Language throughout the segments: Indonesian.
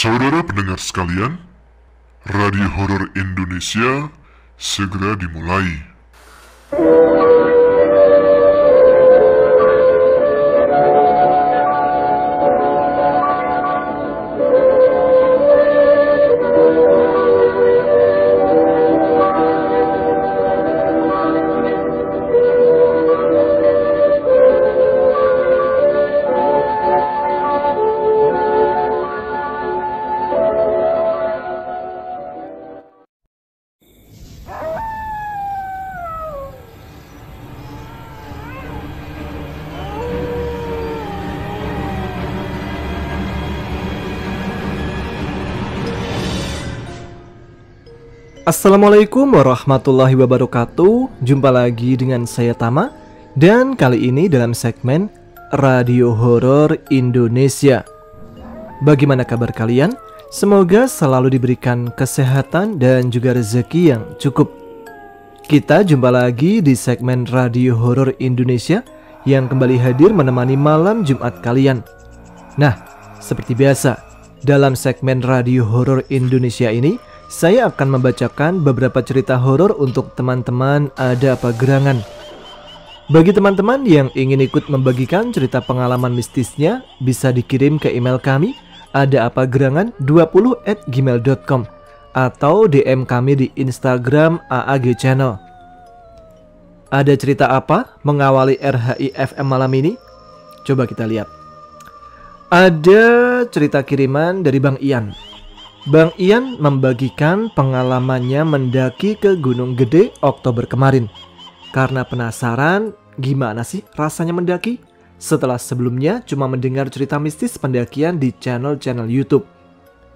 Saudara pendengar sekalian, Radio Horor Indonesia segera dimulai. Assalamualaikum warahmatullahi wabarakatuh. Jumpa lagi dengan saya Tama. Dan kali ini dalam segmen Radio Horor Indonesia. Bagaimana kabar kalian? Semoga selalu diberikan kesehatan dan juga rezeki yang cukup. Kita jumpa lagi di segmen Radio Horor Indonesia yang kembali hadir menemani malam Jumat kalian. Nah, seperti biasa, dalam segmen Radio Horor Indonesia ini saya akan membacakan beberapa cerita horor untuk teman-teman Ada Apa Gerangan. Bagi teman-teman yang ingin ikut membagikan cerita pengalaman mistisnya, bisa dikirim ke email kami adaapagerangan20@gmail.com atau DM kami di Instagram AAG Channel. Ada cerita apa mengawali RHI FM malam ini? Coba kita lihat. Ada cerita kiriman dari Bang Ian. Bang Ian membagikan pengalamannya mendaki ke Gunung Gede Oktober kemarin. Karena penasaran gimana sih rasanya mendaki setelah sebelumnya cuma mendengar cerita mistis pendakian di channel-channel YouTube.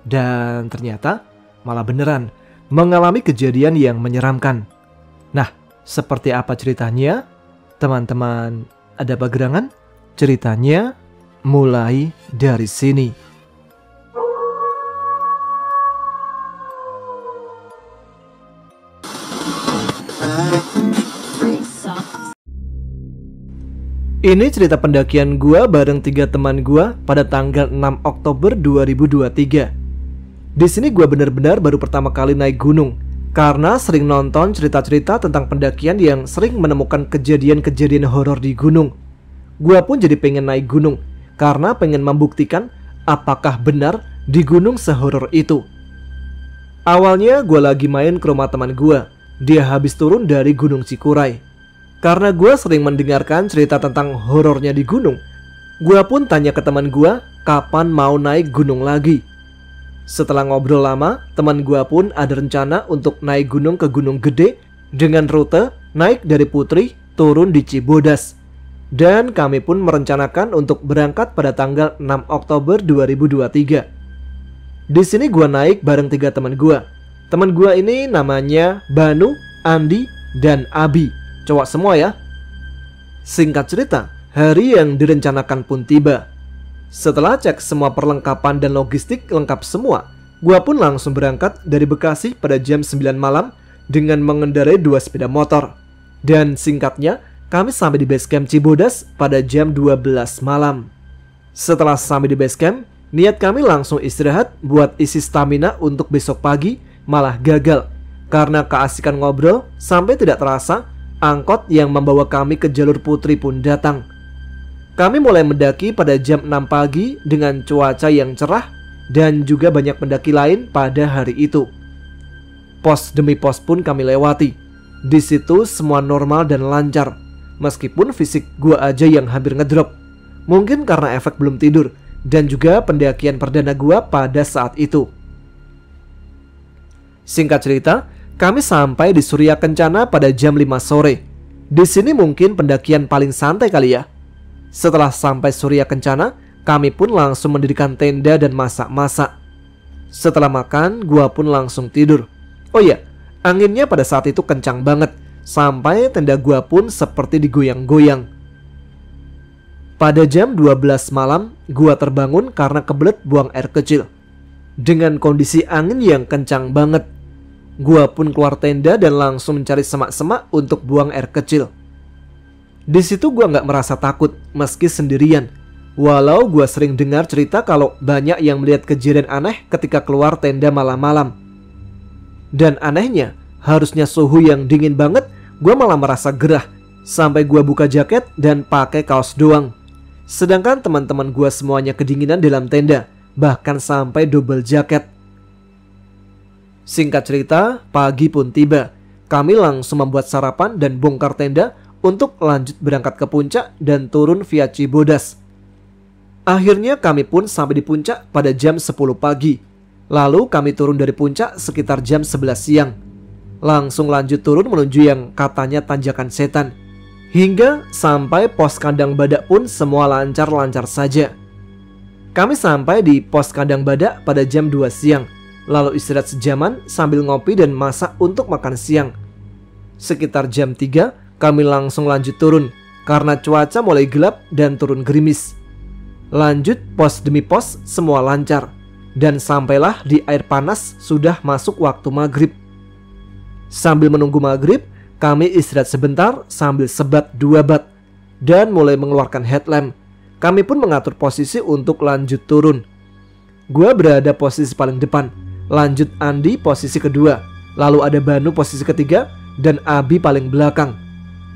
Dan ternyata malah beneran mengalami kejadian yang menyeramkan. Nah, seperti apa ceritanya? Teman-teman Ada Apa Gerangan? Ceritanya mulai dari sini. Ini cerita pendakian gua bareng 3 teman gua pada tanggal 6 Oktober 2023. Di sini gua benar-benar baru pertama kali naik gunung karena sering nonton cerita-cerita tentang pendakian yang sering menemukan kejadian-kejadian horor di gunung. Gua pun jadi pengen naik gunung karena pengen membuktikan apakah benar di gunung sehoror itu. Awalnya gua lagi main ke rumah teman gua. Dia habis turun dari Gunung Cikuray. Karena gue sering mendengarkan cerita tentang horornya di gunung, gue pun tanya ke teman gue kapan mau naik gunung lagi. Setelah ngobrol lama, teman gue pun ada rencana untuk naik gunung ke Gunung Gede dengan rute naik dari Putri turun di Cibodas. Dan kami pun merencanakan untuk berangkat pada tanggal 6 Oktober 2023. Di sini gue naik bareng 3 teman gue. Teman gue ini namanya Banu, Andi, dan Abi. Cowok semua ya. Singkat cerita, hari yang direncanakan pun tiba. Setelah cek semua perlengkapan dan logistik lengkap semua, gua pun langsung berangkat dari Bekasi pada jam 9 malam dengan mengendarai 2 sepeda motor. Dan singkatnya, kami sampai di base camp Cibodas pada jam 12 malam. Setelah sampai di base camp, niat kami langsung istirahat buat isi stamina untuk besok pagi, malah gagal. Karena keasikan ngobrol sampai tidak terasa angkot yang membawa kami ke jalur Putri pun datang. Kami mulai mendaki pada jam 6 pagi dengan cuaca yang cerah dan juga banyak pendaki lain pada hari itu. Pos demi pos pun kami lewati. Di situ semua normal dan lancar, meskipun fisik gua aja yang hampir ngedrop. Mungkin karena efek belum tidur dan juga pendakian perdana gua pada saat itu. Singkat cerita, kami sampai di Surya Kencana pada jam 5 sore. Di sini mungkin pendakian paling santai kali ya. Setelah sampai Surya Kencana, kami pun langsung mendirikan tenda dan masak-masak. Setelah makan, gua pun langsung tidur. Oh iya, anginnya pada saat itu kencang banget, sampai tenda gua pun seperti digoyang-goyang. Pada jam 12 malam, gua terbangun karena kebelet buang air kecil. Dengan kondisi angin yang kencang banget, gua pun keluar tenda dan langsung mencari semak-semak untuk buang air kecil. Di situ gua nggak merasa takut meski sendirian, Walau gue sering dengar cerita kalau banyak yang melihat kejadian aneh ketika keluar tenda malam-malam. Dan anehnya, harusnya suhu yang dingin banget, gue malah merasa gerah sampai gue buka jaket dan pakai kaos doang. Sedangkan teman-teman gue semuanya kedinginan dalam tenda, bahkan sampai double jaket. Singkat cerita, pagi pun tiba. Kami langsung membuat sarapan dan bongkar tenda untuk lanjut berangkat ke puncak dan turun via Cibodas. Akhirnya kami pun sampai di puncak pada jam 10 pagi. Lalu kami turun dari puncak sekitar jam 11 siang. Langsung lanjut turun menuju yang katanya tanjakan setan. Hingga sampai pos kandang badak pun semua lancar-lancar saja. Kami sampai di pos kandang badak pada jam 2 siang. Lalu istirahat sejaman sambil ngopi dan masak untuk makan siang. Sekitar jam 3 kami langsung lanjut turun karena cuaca mulai gelap dan turun gerimis. Lanjut pos demi pos semua lancar. Dan sampailah di air panas sudah masuk waktu maghrib. Sambil menunggu maghrib, kami istirahat sebentar sambil sebat 2 bat dan mulai mengeluarkan headlamp. Kami pun mengatur posisi untuk lanjut turun. Gua berada posisi paling depan, lanjut Andi posisi kedua, lalu ada Banu posisi ketiga, dan Abi paling belakang.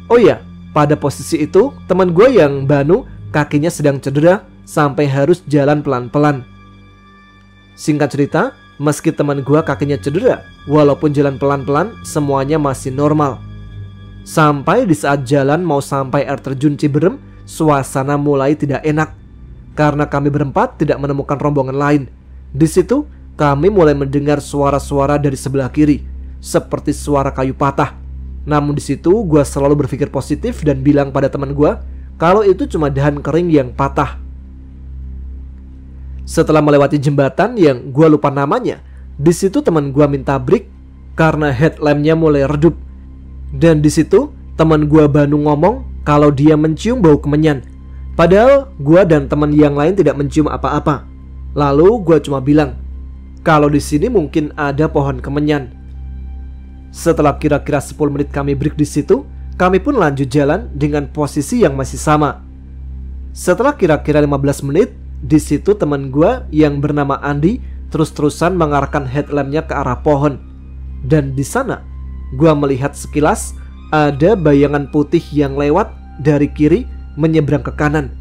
Oh iya, pada posisi itu teman gue yang Banu kakinya sedang cedera sampai harus jalan pelan-pelan. Singkat cerita, meski teman gue kakinya cedera, walaupun jalan pelan-pelan semuanya masih normal. Sampai di saat jalan mau sampai air terjun Ciberem, suasana mulai tidak enak karena kami berempat tidak menemukan rombongan lain. Di situ kami mulai mendengar suara-suara dari sebelah kiri, seperti suara kayu patah. Namun di situ gue selalu berpikir positif dan bilang pada teman gue kalau itu cuma dahan kering yang patah. Setelah melewati jembatan yang gue lupa namanya, di situ teman gue minta break karena headlampnya mulai redup. Dan di situ teman gue Banu ngomong kalau dia mencium bau kemenyan. Padahal gue dan teman yang lain tidak mencium apa-apa. Lalu gue cuma bilang kalau di sini mungkin ada pohon kemenyan. Setelah kira-kira 10 menit kami break di situ, kami pun lanjut jalan dengan posisi yang masih sama. Setelah kira-kira 15 menit, di situ teman gue yang bernama Andi terus-terusan mengarahkan headlampnya ke arah pohon. Dan di sana, gue melihat sekilas ada bayangan putih yang lewat dari kiri menyeberang ke kanan.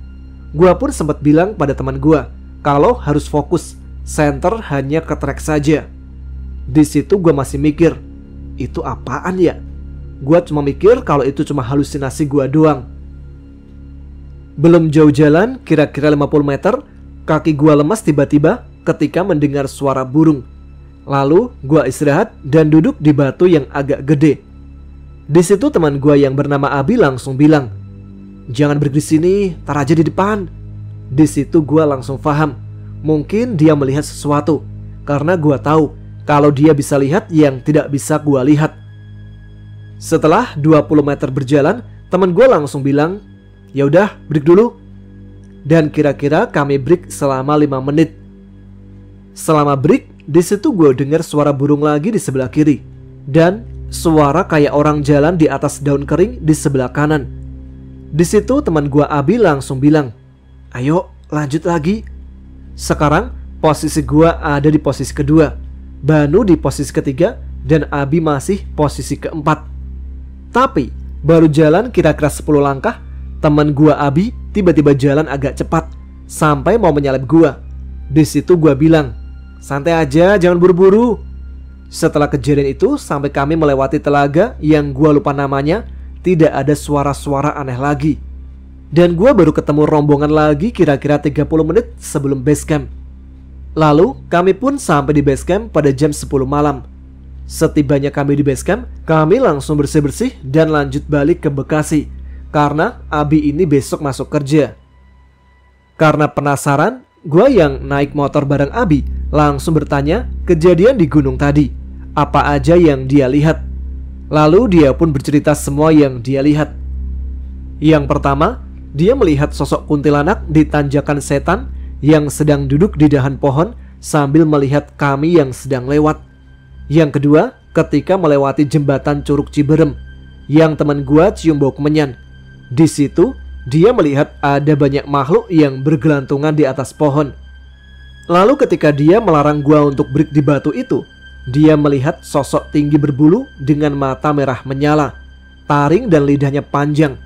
Gue pun sempat bilang pada teman gue kalau harus fokus, center hanya ke trek saja. Di situ gue masih mikir, itu apaan ya? Gue cuma mikir kalau itu cuma halusinasi gue doang. Belum jauh jalan, kira-kira 50 meter, kaki gue lemas tiba-tiba ketika mendengar suara burung. Lalu gue istirahat dan duduk di batu yang agak gede. Di situ teman gue yang bernama Abi langsung bilang, "Jangan berdiri di sini, tar aja di depan." Di situ gue langsung paham, mungkin dia melihat sesuatu, karena gue tahu kalau dia bisa lihat yang tidak bisa gue lihat. Setelah 20 meter berjalan, teman gue langsung bilang, "Ya udah, break dulu." Dan kira-kira kami break selama 5 menit. Selama break, di situ gue dengar suara burung lagi di sebelah kiri dan suara kayak orang jalan di atas daun kering di sebelah kanan. Di situ teman gue Abi langsung bilang, "Ayo, lanjut lagi." Sekarang posisi gue ada di posisi kedua, Banu di posisi ketiga, dan Abi masih posisi keempat. Tapi baru jalan kira-kira 10 langkah, teman gua Abi tiba-tiba jalan agak cepat sampai mau menyalip gua. Di situ gua bilang, "Santai aja, jangan buru-buru." Setelah kejadian itu sampai kami melewati telaga yang gua lupa namanya, tidak ada suara-suara aneh lagi. Dan gua baru ketemu rombongan lagi kira-kira 30 menit sebelum base camp. Lalu kami pun sampai di base camp pada jam 10 malam. Setibanya kami di base camp, kami langsung bersih-bersih dan lanjut balik ke Bekasi karena Abi ini besok masuk kerja. Karena penasaran, gue yang naik motor bareng Abi langsung bertanya kejadian di gunung tadi, apa aja yang dia lihat. Lalu dia pun bercerita semua yang dia lihat. Yang pertama, dia melihat sosok kuntilanak di tanjakan setan yang sedang duduk di dahan pohon sambil melihat kami yang sedang lewat. Yang kedua, ketika melewati jembatan Curug Ciberem, yang teman gua cium bau kemenyan. Di situ, dia melihat ada banyak makhluk yang bergelantungan di atas pohon. Lalu ketika dia melarang gua untuk break di batu itu, dia melihat sosok tinggi berbulu dengan mata merah menyala, taring dan lidahnya panjang.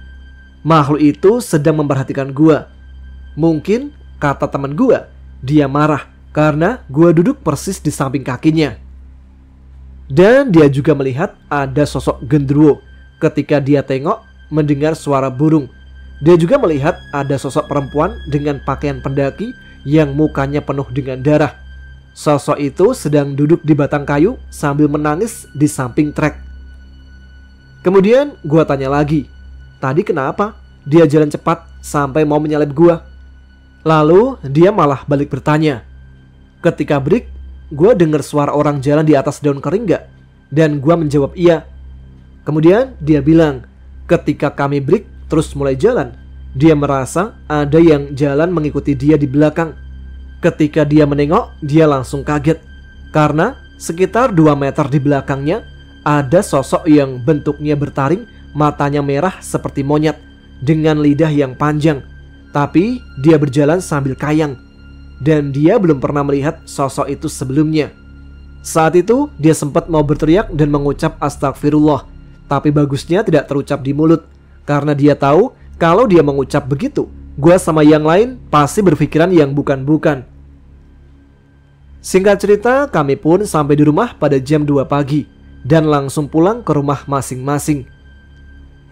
Makhluk itu sedang memperhatikan gua. Mungkin, kata teman gua, dia marah karena gua duduk persis di samping kakinya. Dan dia juga melihat ada sosok genderuwo ketika dia tengok mendengar suara burung. Dia juga melihat ada sosok perempuan dengan pakaian pendaki yang mukanya penuh dengan darah. Sosok itu sedang duduk di batang kayu sambil menangis di samping trek. Kemudian gua tanya lagi, tadi kenapa dia jalan cepat sampai mau menyalip gua? Lalu dia malah balik bertanya, ketika break, gua dengar suara orang jalan di atas daun kering gak? Dan gua menjawab iya. Kemudian dia bilang, ketika kami break terus mulai jalan, dia merasa ada yang jalan mengikuti dia di belakang. Ketika dia menengok, dia langsung kaget karena sekitar 2 meter di belakangnya ada sosok yang bentuknya bertaring, matanya merah seperti monyet dengan lidah yang panjang. Tapi dia berjalan sambil kayang dan dia belum pernah melihat sosok itu sebelumnya. Saat itu dia sempat mau berteriak dan mengucap astagfirullah, tapi bagusnya tidak terucap di mulut karena dia tahu kalau dia mengucap begitu, gua sama yang lain pasti berpikiran yang bukan-bukan. Singkat cerita, kami pun sampai di rumah pada jam 2 pagi dan langsung pulang ke rumah masing-masing.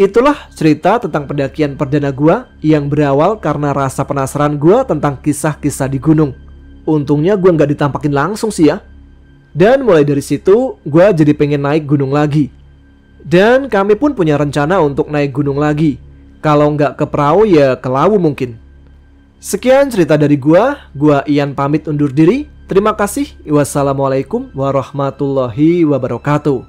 Itulah cerita tentang pendakian perdana gua yang berawal karena rasa penasaran gua tentang kisah-kisah di gunung. Untungnya gua nggak ditampakin langsung sih ya. Dan mulai dari situ gua jadi pengen naik gunung lagi. Dan kami pun punya rencana untuk naik gunung lagi. Kalau nggak ke perahu ya ke Lawu mungkin. Sekian cerita dari gua Ian pamit undur diri. Terima kasih. Wassalamualaikum warahmatullahi wabarakatuh.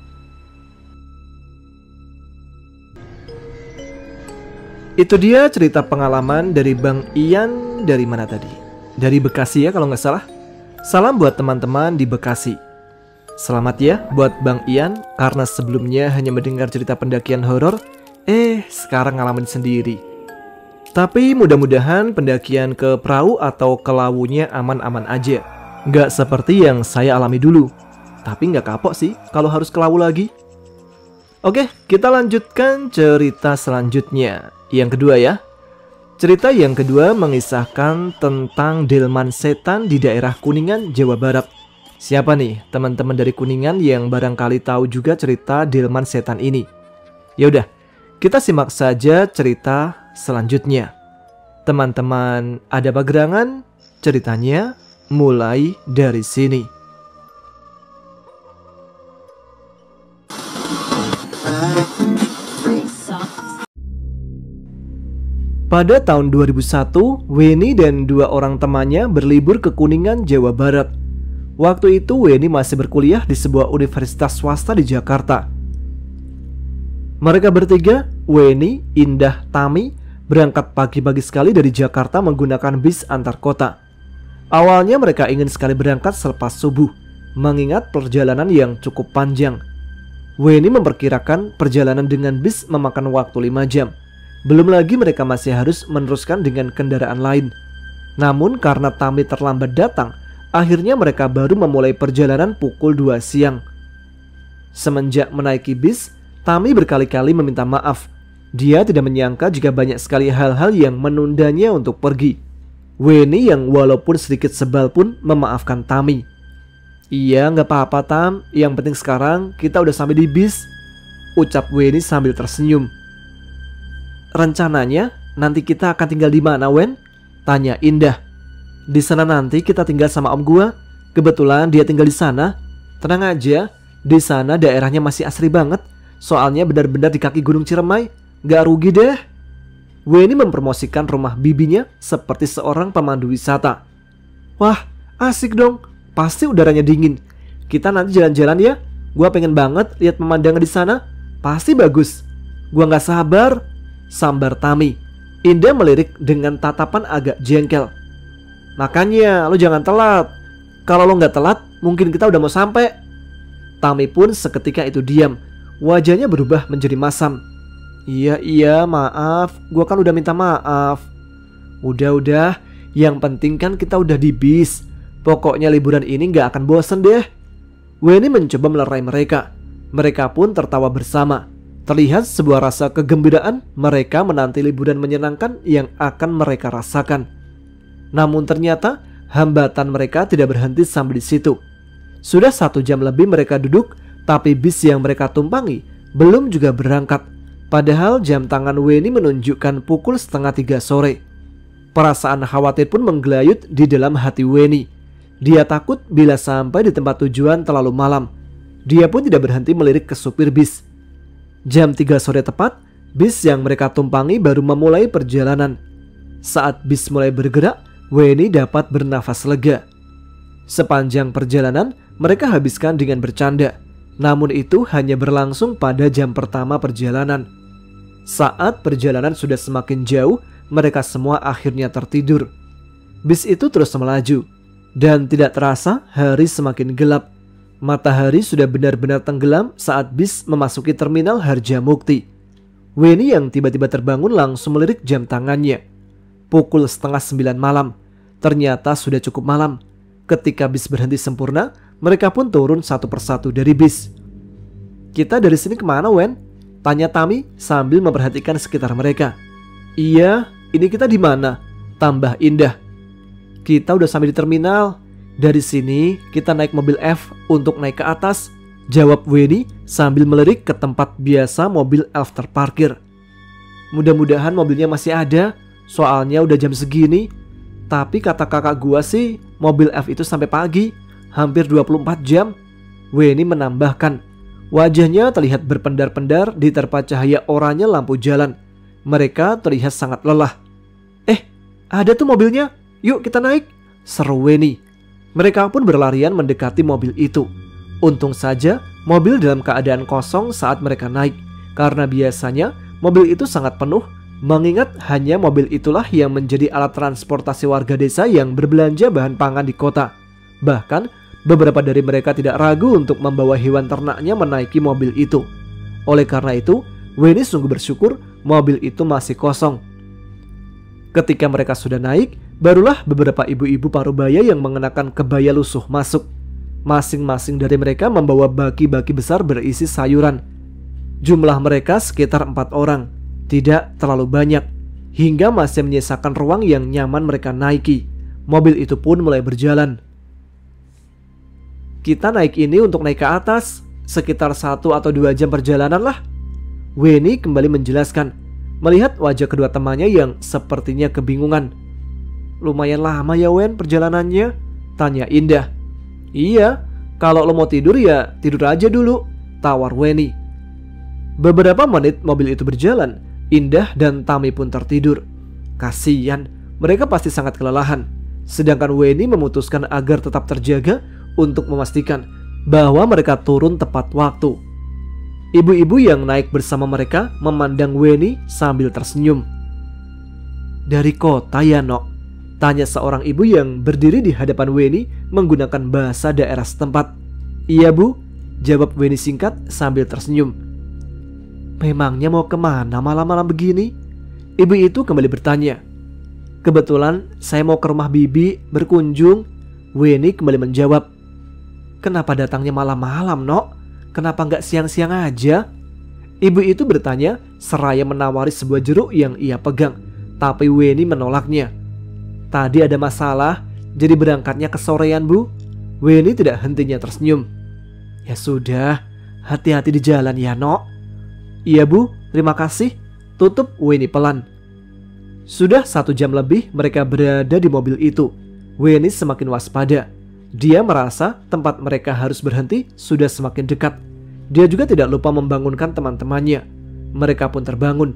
Itu dia cerita pengalaman dari Bang Ian. Dari mana tadi? Dari Bekasi ya kalau nggak salah. Salam buat teman-teman di Bekasi. Selamat ya buat Bang Ian karena sebelumnya hanya mendengar cerita pendakian horor, sekarang ngalamin sendiri. Tapi mudah-mudahan pendakian ke perahu atau ke lawunya aman-aman aja. Nggak seperti yang saya alami dulu. Tapi nggak kapok sih kalau harus ke lawu lagi. Oke, kita lanjutkan cerita selanjutnya. Yang kedua ya. Cerita yang kedua mengisahkan tentang delman setan di daerah Kuningan, Jawa Barat. Siapa nih teman-teman dari Kuningan yang barangkali tahu juga cerita delman setan ini? Ya udah, kita simak saja cerita selanjutnya. Teman-teman ada bagerangan? Ceritanya mulai dari sini. Pada tahun 2001, Weni dan 2 orang temannya berlibur ke Kuningan, Jawa Barat. Waktu itu Weni masih berkuliah di sebuah universitas swasta di Jakarta. Mereka bertiga, Weni, Indah, Tami, berangkat pagi-pagi sekali dari Jakarta menggunakan bis antar kota. Awalnya mereka ingin sekali berangkat selepas subuh, mengingat perjalanan yang cukup panjang. Weni memperkirakan perjalanan dengan bis memakan waktu 5 jam. Belum lagi mereka masih harus meneruskan dengan kendaraan lain. Namun karena Tami terlambat datang, akhirnya mereka baru memulai perjalanan pukul 2 siang. Semenjak menaiki bis, Tami berkali-kali meminta maaf. Dia tidak menyangka jika banyak sekali hal-hal yang menundanya untuk pergi. Weni yang walaupun sedikit sebal pun memaafkan Tami. Iya gak apa-apa Tam, yang penting sekarang kita udah sampai di bis, ucap Weni sambil tersenyum. Rencananya nanti kita akan tinggal di mana, Wen? Tanya Indah. Di sana nanti kita tinggal sama om gua. Kebetulan dia tinggal di sana. Tenang aja, di sana daerahnya masih asri banget. Soalnya benar-benar di kaki Gunung Ciremai. Gak rugi deh. Weni mempromosikan rumah bibinya seperti seorang pemandu wisata. Wah, asik dong. Pasti udaranya dingin. Kita nanti jalan-jalan ya. Gua pengen banget lihat pemandangan di sana. Pasti bagus. Gua gak sabar, sambar Tami. Indah melirik dengan tatapan agak jengkel. Makanya lo jangan telat. Kalau lo gak telat, mungkin kita udah mau sampai. Tami pun seketika itu diam. Wajahnya berubah menjadi masam. Iya, maaf. Gua kan udah minta maaf. Udah, yang penting kan kita udah di bis. Pokoknya liburan ini gak akan bosen deh. Weni mencoba melerai mereka. Mereka pun tertawa bersama. Terlihat sebuah rasa kegembiraan mereka menanti liburan menyenangkan yang akan mereka rasakan. Namun ternyata hambatan mereka tidak berhenti sampai di situ. Sudah 1 jam lebih mereka duduk, tapi bis yang mereka tumpangi belum juga berangkat. Padahal jam tangan Weni menunjukkan pukul 2:30 sore. Perasaan khawatir pun menggelayut di dalam hati Weni. Dia takut bila sampai di tempat tujuan terlalu malam. Dia pun tidak berhenti melirik ke supir bis. Jam 3 sore tepat, bis yang mereka tumpangi baru memulai perjalanan. Saat bis mulai bergerak, Weni dapat bernafas lega. Sepanjang perjalanan, mereka habiskan dengan bercanda. Namun itu hanya berlangsung pada jam pertama perjalanan. Saat perjalanan sudah semakin jauh, mereka semua akhirnya tertidur. Bis itu terus melaju. Dan tidak terasa hari semakin gelap. Matahari sudah benar-benar tenggelam saat bis memasuki terminal Harjamukti. Weni yang tiba-tiba terbangun langsung melirik jam tangannya. Pukul 8:30 malam. Ternyata sudah cukup malam. Ketika bis berhenti sempurna, mereka pun turun satu persatu dari bis. "Kita dari sini kemana, Wen?" tanya Tami sambil memperhatikan sekitar mereka. "Iya, ini kita di mana?" tambah Indah. "Kita udah sampai di terminal. Dari sini kita naik mobil F untuk naik ke atas," jawab Weni sambil melirik ke tempat biasa mobil Elf terparkir. "Mudah-mudahan mobilnya masih ada, soalnya udah jam segini. Tapi kata kakak gua sih mobil F itu sampai pagi, hampir 24 jam. Weni menambahkan. Wajahnya terlihat berpendar-pendar diterpa cahaya oranye lampu jalan. Mereka terlihat sangat lelah. Ada tuh mobilnya, yuk kita naik," seru Weni. Mereka pun berlarian mendekati mobil itu. Untung saja mobil dalam keadaan kosong saat mereka naik, karena biasanya mobil itu sangat penuh, mengingat hanya mobil itulah yang menjadi alat transportasi warga desa yang berbelanja bahan pangan di kota. Bahkan beberapa dari mereka tidak ragu untuk membawa hewan ternaknya menaiki mobil itu. Oleh karena itu, Weni sungguh bersyukur mobil itu masih kosong. Ketika mereka sudah naik, barulah beberapa ibu-ibu parubaya yang mengenakan kebaya lusuh masuk. Masing-masing dari mereka membawa baki-baki besar berisi sayuran. Jumlah mereka sekitar 4 orang, tidak terlalu banyak, hingga masih menyisakan ruang yang nyaman mereka naiki. Mobil itu pun mulai berjalan. "Kita naik ini untuk naik ke atas, sekitar 1 atau 2 jam perjalanan lah," Weni kembali menjelaskan, melihat wajah kedua temannya yang sepertinya kebingungan. "Lumayan lama ya Wen perjalanannya?" tanya Indah. "Iya, kalau lo mau tidur ya tidur aja dulu," tawar Weni. Beberapa menit mobil itu berjalan, Indah dan Tami pun tertidur. Kasian, mereka pasti sangat kelelahan. Sedangkan Weni memutuskan agar tetap terjaga untuk memastikan bahwa mereka turun tepat waktu. Ibu-ibu yang naik bersama mereka memandang Weni sambil tersenyum. "Dari kota ya, Nok?" tanya seorang ibu yang berdiri di hadapan Weni menggunakan bahasa daerah setempat. "Iya Bu," jawab Weni singkat sambil tersenyum. "Memangnya mau kemana malam-malam begini?" Ibu itu kembali bertanya. "Kebetulan saya mau ke rumah Bibi berkunjung," Weni kembali menjawab. "Kenapa datangnya malam-malam, Nok? Kenapa nggak siang-siang aja?" Ibu itu bertanya seraya menawari sebuah jeruk yang ia pegang. Tapi Weni menolaknya. "Tadi ada masalah, jadi berangkatnya kesorean Bu." Weni tidak hentinya tersenyum. "Ya sudah, hati-hati di jalan ya, Nok." "Iya Bu, terima kasih," tutup Weni pelan. Sudah 1 jam lebih mereka berada di mobil itu. Weni semakin waspada. Dia merasa tempat mereka harus berhenti sudah semakin dekat. Dia juga tidak lupa membangunkan teman-temannya. Mereka pun terbangun.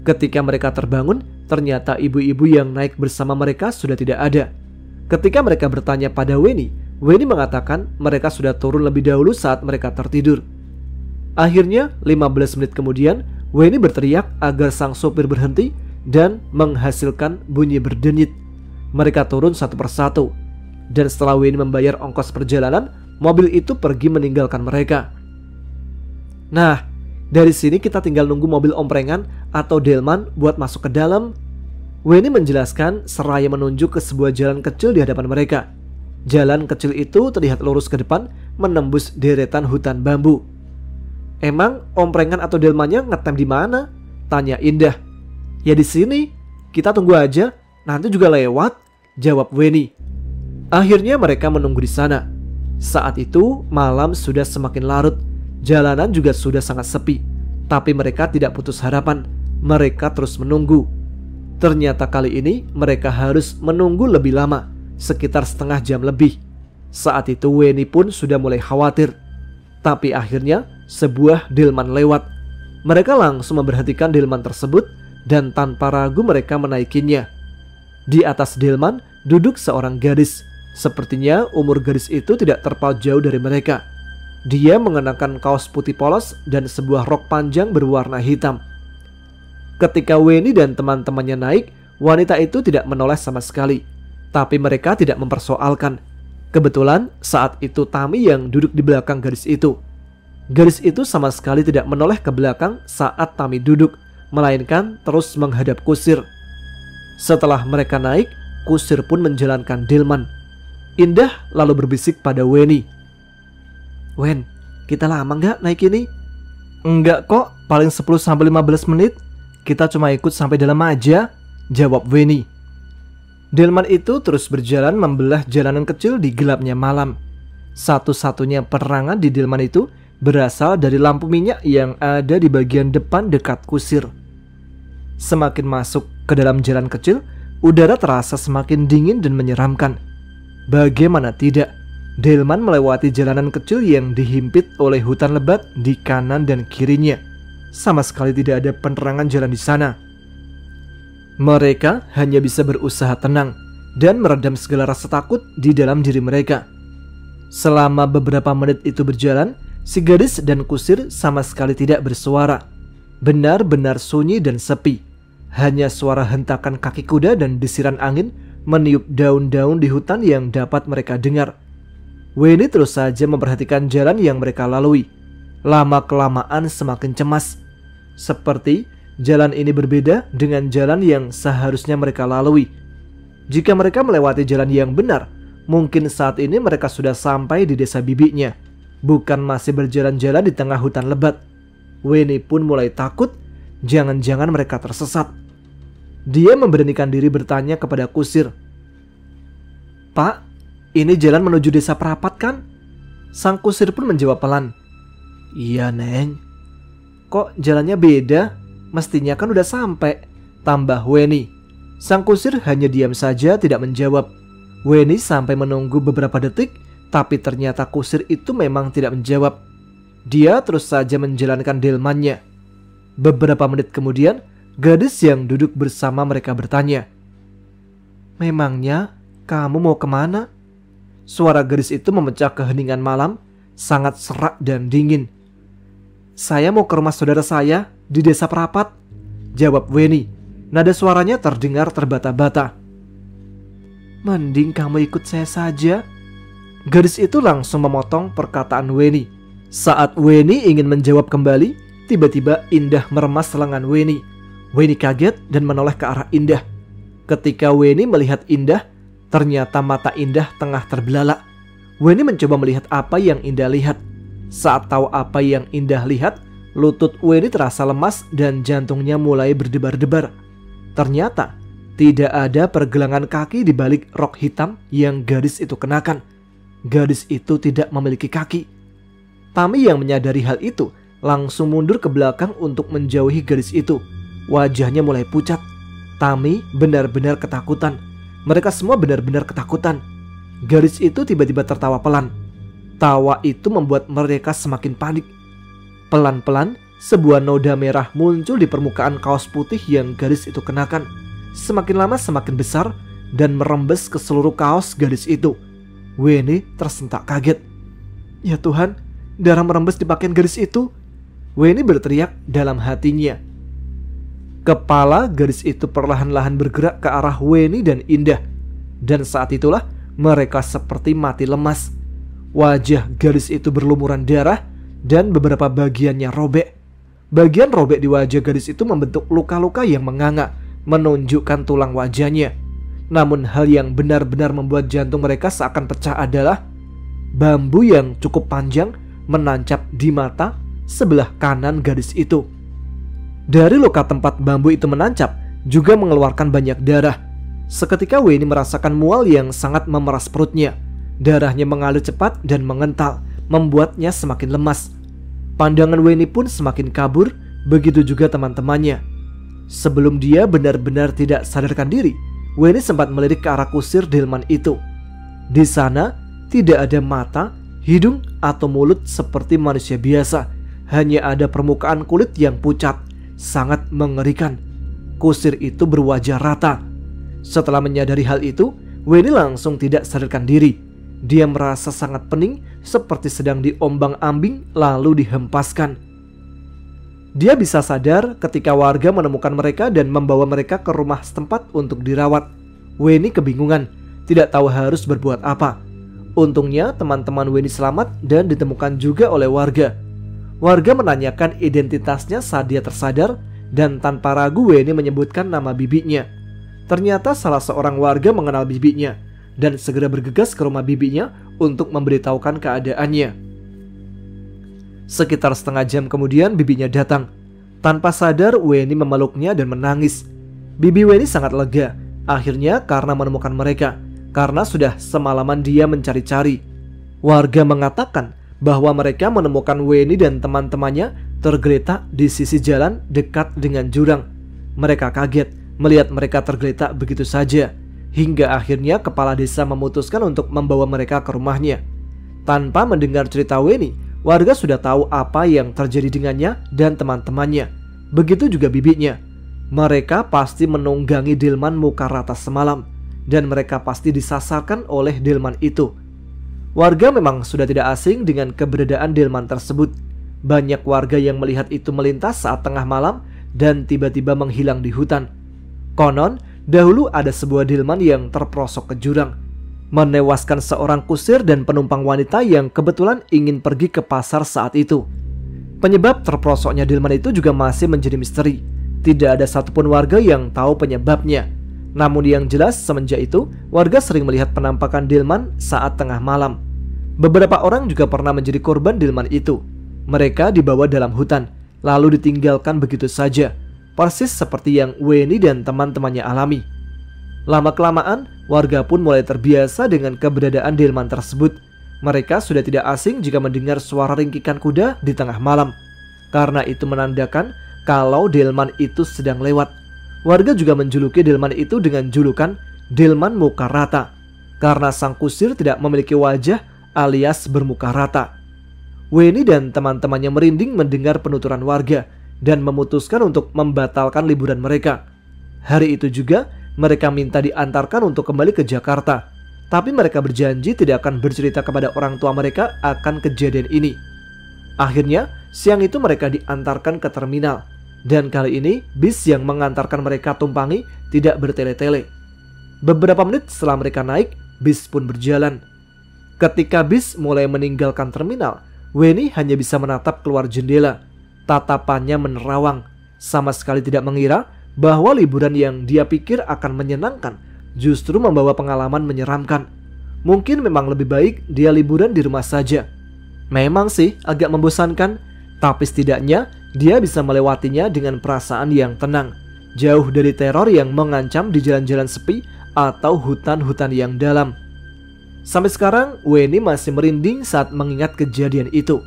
Ketika mereka terbangun, ternyata ibu-ibu yang naik bersama mereka sudah tidak ada. Ketika mereka bertanya pada Weni, Weni mengatakan mereka sudah turun lebih dahulu saat mereka tertidur. Akhirnya 15 menit kemudian, Weni berteriak agar sang sopir berhenti dan menghasilkan bunyi berdenyit. Mereka turun satu persatu. Dan setelah Weni membayar ongkos perjalanan, mobil itu pergi meninggalkan mereka. Nah, Dari sini kita tinggal nunggu mobil omprengan atau delman buat masuk ke dalam. Weni menjelaskan seraya menunjuk ke sebuah jalan kecil di hadapan mereka. Jalan kecil itu terlihat lurus ke depan, menembus deretan hutan bambu. "Emang omprengan atau delmannya ngetem di mana?" tanya Indah. "Ya di sini. Kita tunggu aja, nanti juga lewat," jawab Weni. Akhirnya mereka menunggu di sana. Saat itu malam sudah semakin larut. Jalanan juga sudah sangat sepi. Tapi mereka tidak putus harapan. Mereka terus menunggu. Ternyata kali ini mereka harus menunggu lebih lama, sekitar setengah jam lebih. Saat itu Weni pun sudah mulai khawatir. Tapi akhirnya sebuah delman lewat. Mereka langsung memperhatikan delman tersebut dan tanpa ragu mereka menaikinya. Di atas delman duduk seorang gadis. Sepertinya umur gadis itu tidak terpaut jauh dari mereka. Dia mengenakan kaos putih polos dan sebuah rok panjang berwarna hitam. Ketika Weni dan teman-temannya naik, wanita itu tidak menoleh sama sekali. Tapi mereka tidak mempersoalkan. Kebetulan saat itu Tami yang duduk di belakang gadis itu. Gadis itu sama sekali tidak menoleh ke belakang saat Tami duduk, melainkan terus menghadap kusir. Setelah mereka naik, kusir pun menjalankan delman. Indah lalu berbisik pada Weni. "Wen, kita lama nggak naik ini?" "Enggak kok, paling 10-15 menit. Kita cuma ikut sampai dalam aja," jawab Weni. Delman itu terus berjalan membelah jalanan kecil di gelapnya malam. Satu-satunya penerangan di delman itu berasal dari lampu minyak yang ada di bagian depan dekat kusir. Semakin masuk ke dalam jalan kecil, udara terasa semakin dingin dan menyeramkan. Bagaimana tidak, delman melewati jalanan kecil yang dihimpit oleh hutan lebat di kanan dan kirinya. Sama sekali tidak ada penerangan jalan di sana. Mereka hanya bisa berusaha tenang dan meredam segala rasa takut di dalam diri mereka. Selama beberapa menit itu berjalan, si gadis dan kusir sama sekali tidak bersuara. Benar-benar sunyi dan sepi. Hanya suara hentakan kaki kuda dan desiran angin meniup daun-daun di hutan yang dapat mereka dengar. Weni terus saja memperhatikan jalan yang mereka lalui. Lama-kelamaan semakin cemas. Seperti jalan ini berbeda dengan jalan yang seharusnya mereka lalui. Jika mereka melewati jalan yang benar, mungkin saat ini mereka sudah sampai di desa bibinya, bukan masih berjalan-jalan di tengah hutan lebat. Weni pun mulai takut, jangan-jangan mereka tersesat. Dia memberanikan diri bertanya kepada kusir. "Pak, ini jalan menuju desa Perapat kan?" Sang kusir pun menjawab pelan. "Iya, Neng." "Kok jalannya beda? Mestinya kan udah sampai," tambah Weni. Sang kusir hanya diam saja tidak menjawab. Weni sampai menunggu beberapa detik, tapi ternyata kusir itu memang tidak menjawab. Dia terus saja menjalankan delmannya. Beberapa menit kemudian, gadis yang duduk bersama mereka bertanya, "Memangnya kamu mau kemana?" Suara gadis itu memecah keheningan malam, sangat serak dan dingin. "Saya mau ke rumah saudara saya di desa Perapat," jawab Weni. Nada suaranya terdengar terbata-bata. "Mending kamu ikut saya saja." Gadis itu langsung memotong perkataan Weni. Saat Weni ingin menjawab kembali, tiba-tiba Indah meremas lengan Weni. Weni kaget dan menoleh ke arah Indah. Ketika Weni melihat Indah, ternyata mata Indah tengah terbelalak. Weni mencoba melihat apa yang Indah lihat. Saat tahu apa yang Indah lihat, lutut Weni terasa lemas dan jantungnya mulai berdebar-debar. Ternyata tidak ada pergelangan kaki di balik rok hitam yang gadis itu kenakan. Gadis itu tidak memiliki kaki. Tami yang menyadari hal itu langsung mundur ke belakang untuk menjauhi gadis itu. Wajahnya mulai pucat. Tami benar-benar ketakutan. Mereka semua benar-benar ketakutan. Gadis itu tiba-tiba tertawa pelan. Tawa itu membuat mereka semakin panik. Pelan-pelan, sebuah noda merah muncul di permukaan kaos putih yang gadis itu kenakan. Semakin lama semakin besar dan merembes ke seluruh kaos gadis itu. Weni tersentak kaget. "Ya Tuhan, darah merembes di pakaian gadis itu." Weni berteriak dalam hatinya. Kepala gadis itu perlahan-lahan bergerak ke arah Weni dan Indah. Dan saat itulah mereka seperti mati lemas. Wajah gadis itu berlumuran darah dan beberapa bagiannya robek. Bagian robek di wajah gadis itu membentuk luka-luka yang menganga, menunjukkan tulang wajahnya. Namun hal yang benar-benar membuat jantung mereka seakan pecah adalah bambu yang cukup panjang menancap di mata sebelah kanan gadis itu. Dari luka tempat bambu itu menancap juga mengeluarkan banyak darah. Seketika Weni merasakan mual yang sangat memeras perutnya. Darahnya mengalir cepat dan mengental, membuatnya semakin lemas. Pandangan Weni pun semakin kabur, begitu juga teman-temannya. Sebelum dia benar-benar tidak sadarkan diri, Weni sempat melirik ke arah kusir delman itu. Di sana tidak ada mata, hidung, atau mulut seperti manusia biasa. Hanya ada permukaan kulit yang pucat, sangat mengerikan. Kusir itu berwajah rata. Setelah menyadari hal itu, Weni langsung tidak sadarkan diri. Dia merasa sangat pening, seperti sedang diombang-ambing lalu dihempaskan. Dia bisa sadar ketika warga menemukan mereka dan membawa mereka ke rumah setempat untuk dirawat. Weni kebingungan, tidak tahu harus berbuat apa. Untungnya teman-teman Weni selamat dan ditemukan juga oleh warga. Warga menanyakan identitasnya saat dia tersadar, dan tanpa ragu Weni menyebutkan nama bibinya. Ternyata salah seorang warga mengenal bibinya dan segera bergegas ke rumah bibinya untuk memberitahukan keadaannya. Sekitar setengah jam kemudian bibinya datang. Tanpa sadar Weni memeluknya dan menangis. Bibi Weni sangat lega akhirnya karena menemukan mereka, karena sudah semalaman dia mencari-cari. Warga mengatakan bahwa mereka menemukan Weni dan teman-temannya tergeletak di sisi jalan dekat dengan jurang. Mereka kaget melihat mereka tergeletak begitu saja, hingga akhirnya kepala desa memutuskan untuk membawa mereka ke rumahnya. Tanpa mendengar cerita Weni, warga sudah tahu apa yang terjadi dengannya dan teman-temannya. Begitu juga bibinya. Mereka pasti menunggangi delman muka rata semalam, dan mereka pasti disasarkan oleh delman itu. Warga memang sudah tidak asing dengan keberadaan delman tersebut. Banyak warga yang melihat itu melintas saat tengah malam dan tiba-tiba menghilang di hutan. Konon, dahulu ada sebuah delman yang terperosok ke jurang, menewaskan seorang kusir dan penumpang wanita yang kebetulan ingin pergi ke pasar saat itu. Penyebab terperosoknya delman itu juga masih menjadi misteri. Tidak ada satupun warga yang tahu penyebabnya. Namun yang jelas semenjak itu, warga sering melihat penampakan delman saat tengah malam. Beberapa orang juga pernah menjadi korban delman itu. Mereka dibawa dalam hutan, lalu ditinggalkan begitu saja, persis seperti yang Weni dan teman-temannya alami. Lama-kelamaan, warga pun mulai terbiasa dengan keberadaan delman tersebut. Mereka sudah tidak asing jika mendengar suara ringkikan kuda di tengah malam, karena itu menandakan kalau delman itu sedang lewat. Warga juga menjuluki delman itu dengan julukan delman muka rata, karena sang kusir tidak memiliki wajah alias bermuka rata. Weni dan teman-temannya merinding mendengar penuturan warga dan memutuskan untuk membatalkan liburan mereka. Hari itu juga mereka minta diantarkan untuk kembali ke Jakarta, tapi mereka berjanji tidak akan bercerita kepada orang tua mereka akan kejadian ini. Akhirnya siang itu mereka diantarkan ke terminal, dan kali ini bis yang mengantarkan mereka tumpangi tidak bertele-tele. Beberapa menit setelah mereka naik, bis pun berjalan. Ketika bis mulai meninggalkan terminal, Weni hanya bisa menatap keluar jendela. Tatapannya menerawang, sama sekali tidak mengira bahwa liburan yang dia pikir akan menyenangkan justru membawa pengalaman menyeramkan. Mungkin memang lebih baik dia liburan di rumah saja. Memang sih agak membosankan, tapi setidaknya dia bisa melewatinya dengan perasaan yang tenang, jauh dari teror yang mengancam di jalan-jalan sepi atau hutan-hutan yang dalam. Sampai sekarang Weni masih merinding saat mengingat kejadian itu.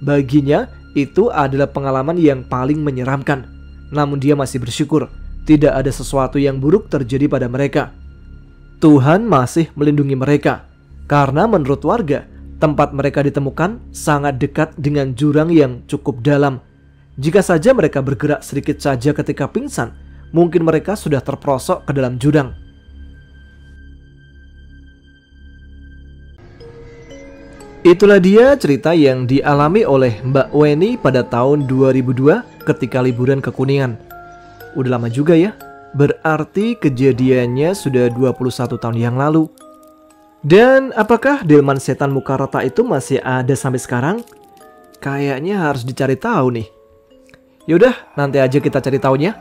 Baginya itu adalah pengalaman yang paling menyeramkan. Namun dia masih bersyukur tidak ada sesuatu yang buruk terjadi pada mereka. Tuhan masih melindungi mereka, karena menurut warga tempat mereka ditemukan sangat dekat dengan jurang yang cukup dalam. Jika saja mereka bergerak sedikit saja ketika pingsan, mungkin mereka sudah terperosok ke dalam jurang. Itulah dia cerita yang dialami oleh Mbak Weni pada tahun 2002 ketika liburan ke Kuningan. Udah lama juga ya, berarti kejadiannya sudah 21 tahun yang lalu. Dan apakah delman setan muka rata itu masih ada sampai sekarang? Kayaknya harus dicari tahu nih. Yaudah, nanti aja kita cari taunya.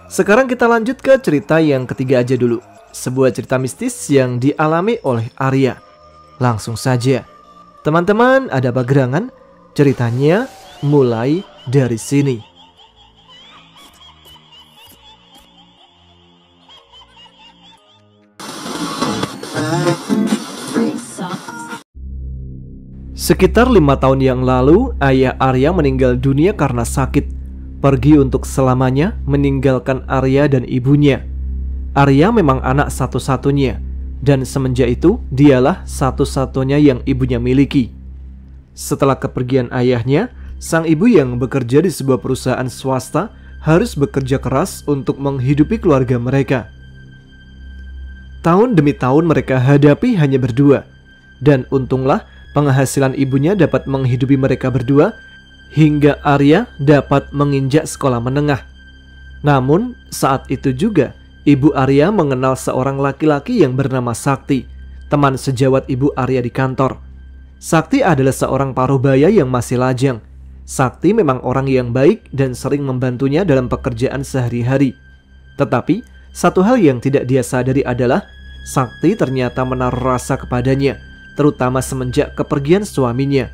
Sekarang kita lanjut ke cerita yang ketiga aja dulu. Sebuah cerita mistis yang dialami oleh Arya. Langsung saja. Teman-teman, ada apa gerangan? Ceritanya mulai dari sini. Sekitar 5 tahun yang lalu, ayah Arya meninggal dunia karena sakit. Pergi untuk selamanya, meninggalkan Arya dan ibunya. Arya memang anak satu-satunya, dan semenjak itu dialah satu-satunya yang ibunya miliki. Setelah kepergian ayahnya, sang ibu yang bekerja di sebuah perusahaan swasta harus bekerja keras untuk menghidupi keluarga mereka. Tahun demi tahun mereka hadapi hanya berdua, dan untunglah penghasilan ibunya dapat menghidupi mereka berdua hingga Arya dapat menginjak sekolah menengah. Namun saat itu juga ibu Arya mengenal seorang laki-laki yang bernama Sakti, teman sejawat ibu Arya di kantor. Sakti adalah seorang paruhbaya yang masih lajang. Sakti memang orang yang baik dan sering membantunya dalam pekerjaan sehari-hari. Tetapi satu hal yang tidak dia sadari adalah Sakti ternyata menaruh rasa kepadanya, terutama semenjak kepergian suaminya.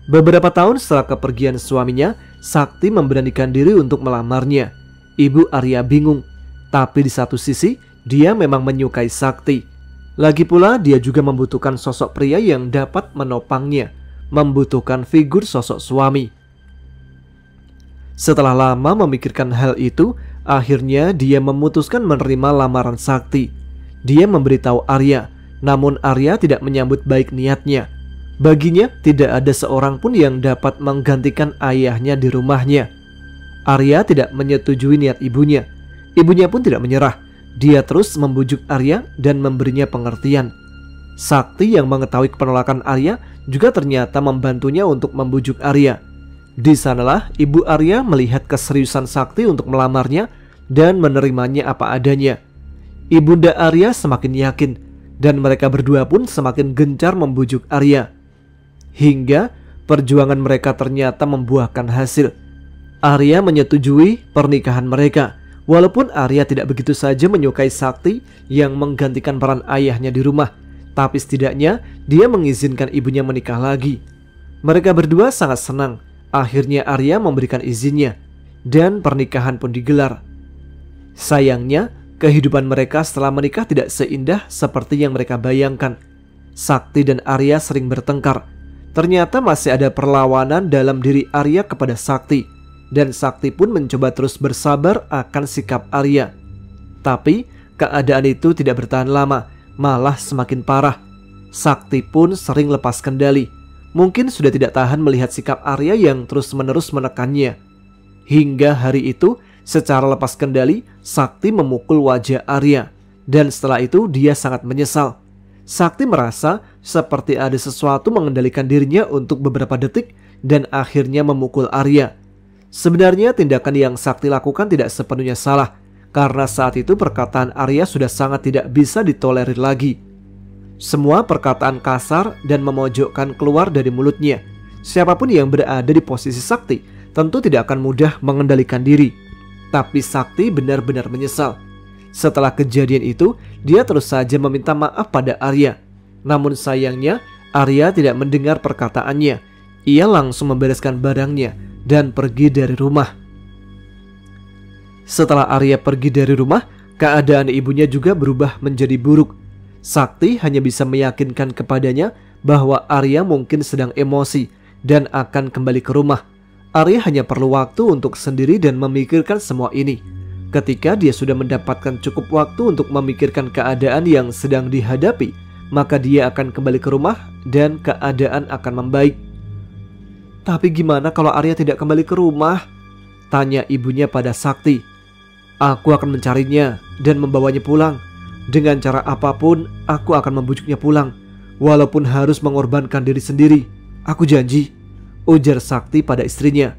Beberapa tahun setelah kepergian suaminya, Sakti memberanikan diri untuk melamarnya. Ibu Arya bingung, tapi di satu sisi dia memang menyukai Sakti. Lagi pula dia juga membutuhkan sosok pria yang dapat menopangnya, membutuhkan figur sosok suami. Setelah lama memikirkan hal itu, akhirnya dia memutuskan menerima lamaran Sakti. Dia memberitahu Arya, namun Arya tidak menyambut baik niatnya. Baginya tidak ada seorang pun yang dapat menggantikan ayahnya di rumahnya. Arya tidak menyetujui niat ibunya. Ibunya pun tidak menyerah. Dia terus membujuk Arya dan memberinya pengertian. Sakti yang mengetahui penolakan Arya juga ternyata membantunya untuk membujuk Arya. Di sanalah ibu Arya melihat keseriusan Sakti untuk melamarnya dan menerimanya apa adanya. Ibunda Arya semakin yakin, dan mereka berdua pun semakin gencar membujuk Arya. Hingga perjuangan mereka ternyata membuahkan hasil. Arya menyetujui pernikahan mereka, walaupun Arya tidak begitu saja menyukai Sakti yang menggantikan peran ayahnya di rumah. Tapi setidaknya dia mengizinkan ibunya menikah lagi. Mereka berdua sangat senang. Akhirnya Arya memberikan izinnya, dan pernikahan pun digelar. Sayangnya, kehidupan mereka setelah menikah tidak seindah seperti yang mereka bayangkan. Sakti dan Arya sering bertengkar. Ternyata masih ada perlawanan dalam diri Arya kepada Sakti, dan Sakti pun mencoba terus bersabar akan sikap Arya. Tapi keadaan itu tidak bertahan lama, malah semakin parah. Sakti pun sering lepas kendali. Mungkin sudah tidak tahan melihat sikap Arya yang terus-menerus menekannya. Hingga hari itu, secara lepas kendali, Sakti memukul wajah Arya. Dan setelah itu dia sangat menyesal. Sakti merasa seperti ada sesuatu mengendalikan dirinya untuk beberapa detik dan akhirnya memukul Arya. Sebenarnya tindakan yang Sakti lakukan tidak sepenuhnya salah, karena saat itu perkataan Arya sudah sangat tidak bisa ditolerir lagi. Semua perkataan kasar dan memojokkan keluar dari mulutnya. Siapapun yang berada di posisi Sakti tentu tidak akan mudah mengendalikan diri. Tapi Sakti benar-benar menyesal. Setelah kejadian itu, dia terus saja meminta maaf pada Arya. Namun sayangnya, Arya tidak mendengar perkataannya. Ia langsung membereskan barangnya dan pergi dari rumah. Setelah Arya pergi dari rumah, keadaan ibunya juga berubah menjadi buruk. Sakti hanya bisa meyakinkan kepadanya bahwa Arya mungkin sedang emosi dan akan kembali ke rumah. Arya hanya perlu waktu untuk sendiri dan memikirkan semua ini. Ketika dia sudah mendapatkan cukup waktu untuk memikirkan keadaan yang sedang dihadapi, maka dia akan kembali ke rumah dan keadaan akan membaik. Tapi gimana kalau Arya tidak kembali ke rumah? Tanya ibunya pada Sakti. Aku akan mencarinya dan membawanya pulang. Dengan cara apapun, aku akan membujuknya pulang. Walaupun harus mengorbankan diri sendiri. Aku janji, ujar Sakti pada istrinya.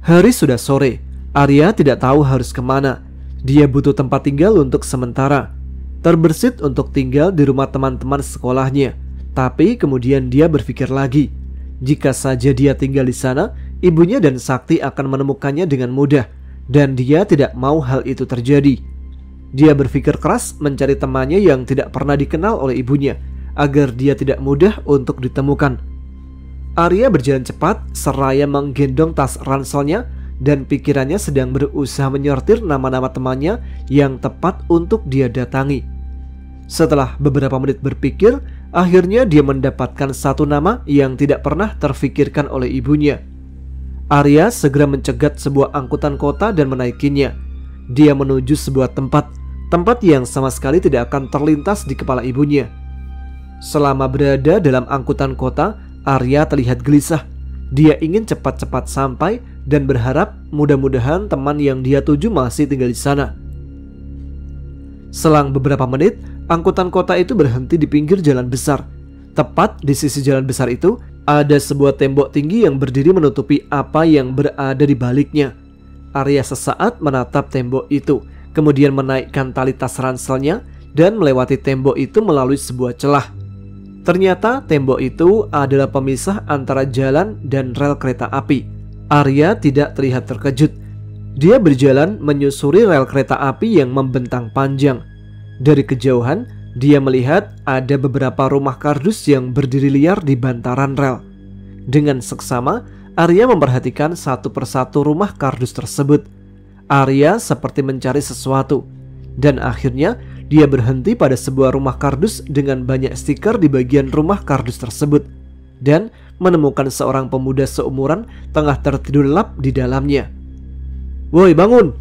Hari sudah sore. Arya tidak tahu harus kemana. Dia butuh tempat tinggal untuk sementara. Terbersit untuk tinggal di rumah teman-teman sekolahnya. Tapi kemudian dia berpikir lagi. Jika saja dia tinggal di sana, ibunya dan Sakti akan menemukannya dengan mudah, dan dia tidak mau hal itu terjadi. Dia berpikir keras mencari temannya yang tidak pernah dikenal oleh ibunya, agar dia tidak mudah untuk ditemukan. Arya berjalan cepat seraya menggendong tas ranselnya, dan pikirannya sedang berusaha menyortir nama-nama temannya yang tepat untuk dia datangi. Setelah beberapa menit berpikir, akhirnya dia mendapatkan satu nama yang tidak pernah terfikirkan oleh ibunya. Arya segera mencegat sebuah angkutan kota dan menaikinya. Dia menuju sebuah tempat yang sama sekali tidak akan terlintas di kepala ibunya. Selama berada dalam angkutan kota, Arya terlihat gelisah. Dia ingin cepat-cepat sampai dan berharap mudah-mudahan teman yang dia tuju masih tinggal di sana. Selang beberapa menit, angkutan kota itu berhenti di pinggir jalan besar. Tepat di sisi jalan besar itu, ada sebuah tembok tinggi yang berdiri menutupi apa yang berada di baliknya. Arya sesaat menatap tembok itu, kemudian menaikkan tali tas ranselnya dan melewati tembok itu melalui sebuah celah. Ternyata tembok itu adalah pemisah antara jalan dan rel kereta api. Arya tidak terlihat terkejut. Dia berjalan menyusuri rel kereta api yang membentang panjang. Dari kejauhan, dia melihat ada beberapa rumah kardus yang berdiri liar di bantaran rel. Dengan seksama, Arya memperhatikan satu persatu rumah kardus tersebut. Arya seperti mencari sesuatu, dan akhirnya dia berhenti pada sebuah rumah kardus dengan banyak stiker di bagian rumah kardus tersebut, dan menemukan seorang pemuda seumuran tengah tertidur lelap di dalamnya. "Woi, bangun!"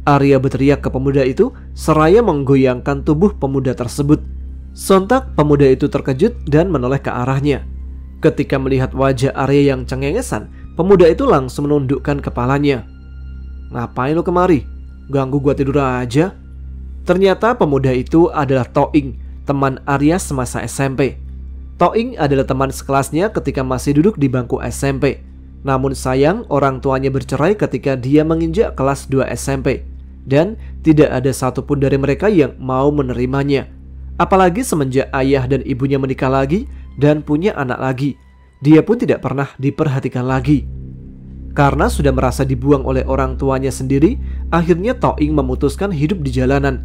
Arya berteriak ke pemuda itu seraya menggoyangkan tubuh pemuda tersebut. Sontak pemuda itu terkejut dan menoleh ke arahnya. Ketika melihat wajah Arya yang cengengesan, pemuda itu langsung menundukkan kepalanya. "Ngapain lo kemari? Ganggu gua tidur aja." Ternyata pemuda itu adalah Toing, teman Arya semasa SMP. Toing adalah teman sekelasnya ketika masih duduk di bangku SMP. Namun sayang, orang tuanya bercerai ketika dia menginjak kelas 2 SMP, dan tidak ada satupun dari mereka yang mau menerimanya. Apalagi semenjak ayah dan ibunya menikah lagi dan punya anak lagi, dia pun tidak pernah diperhatikan lagi. Karena sudah merasa dibuang oleh orang tuanya sendiri, akhirnya Toing memutuskan hidup di jalanan.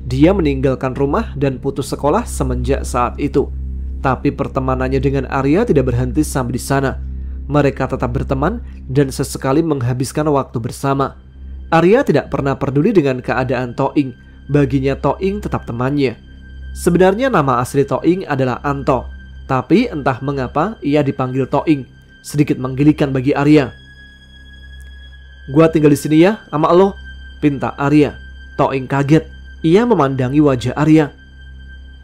Dia meninggalkan rumah dan putus sekolah semenjak saat itu. Tapi pertemanannya dengan Arya tidak berhenti sampai di sana. Mereka tetap berteman dan sesekali menghabiskan waktu bersama. Arya tidak pernah peduli dengan keadaan Toing. Baginya Toing tetap temannya. Sebenarnya nama asli Toing adalah Anto, tapi entah mengapa ia dipanggil Toing. Sedikit menggelikan bagi Arya. "Gua tinggal di sini ya sama lo," pinta Arya. Toing kaget. Ia memandangi wajah Arya.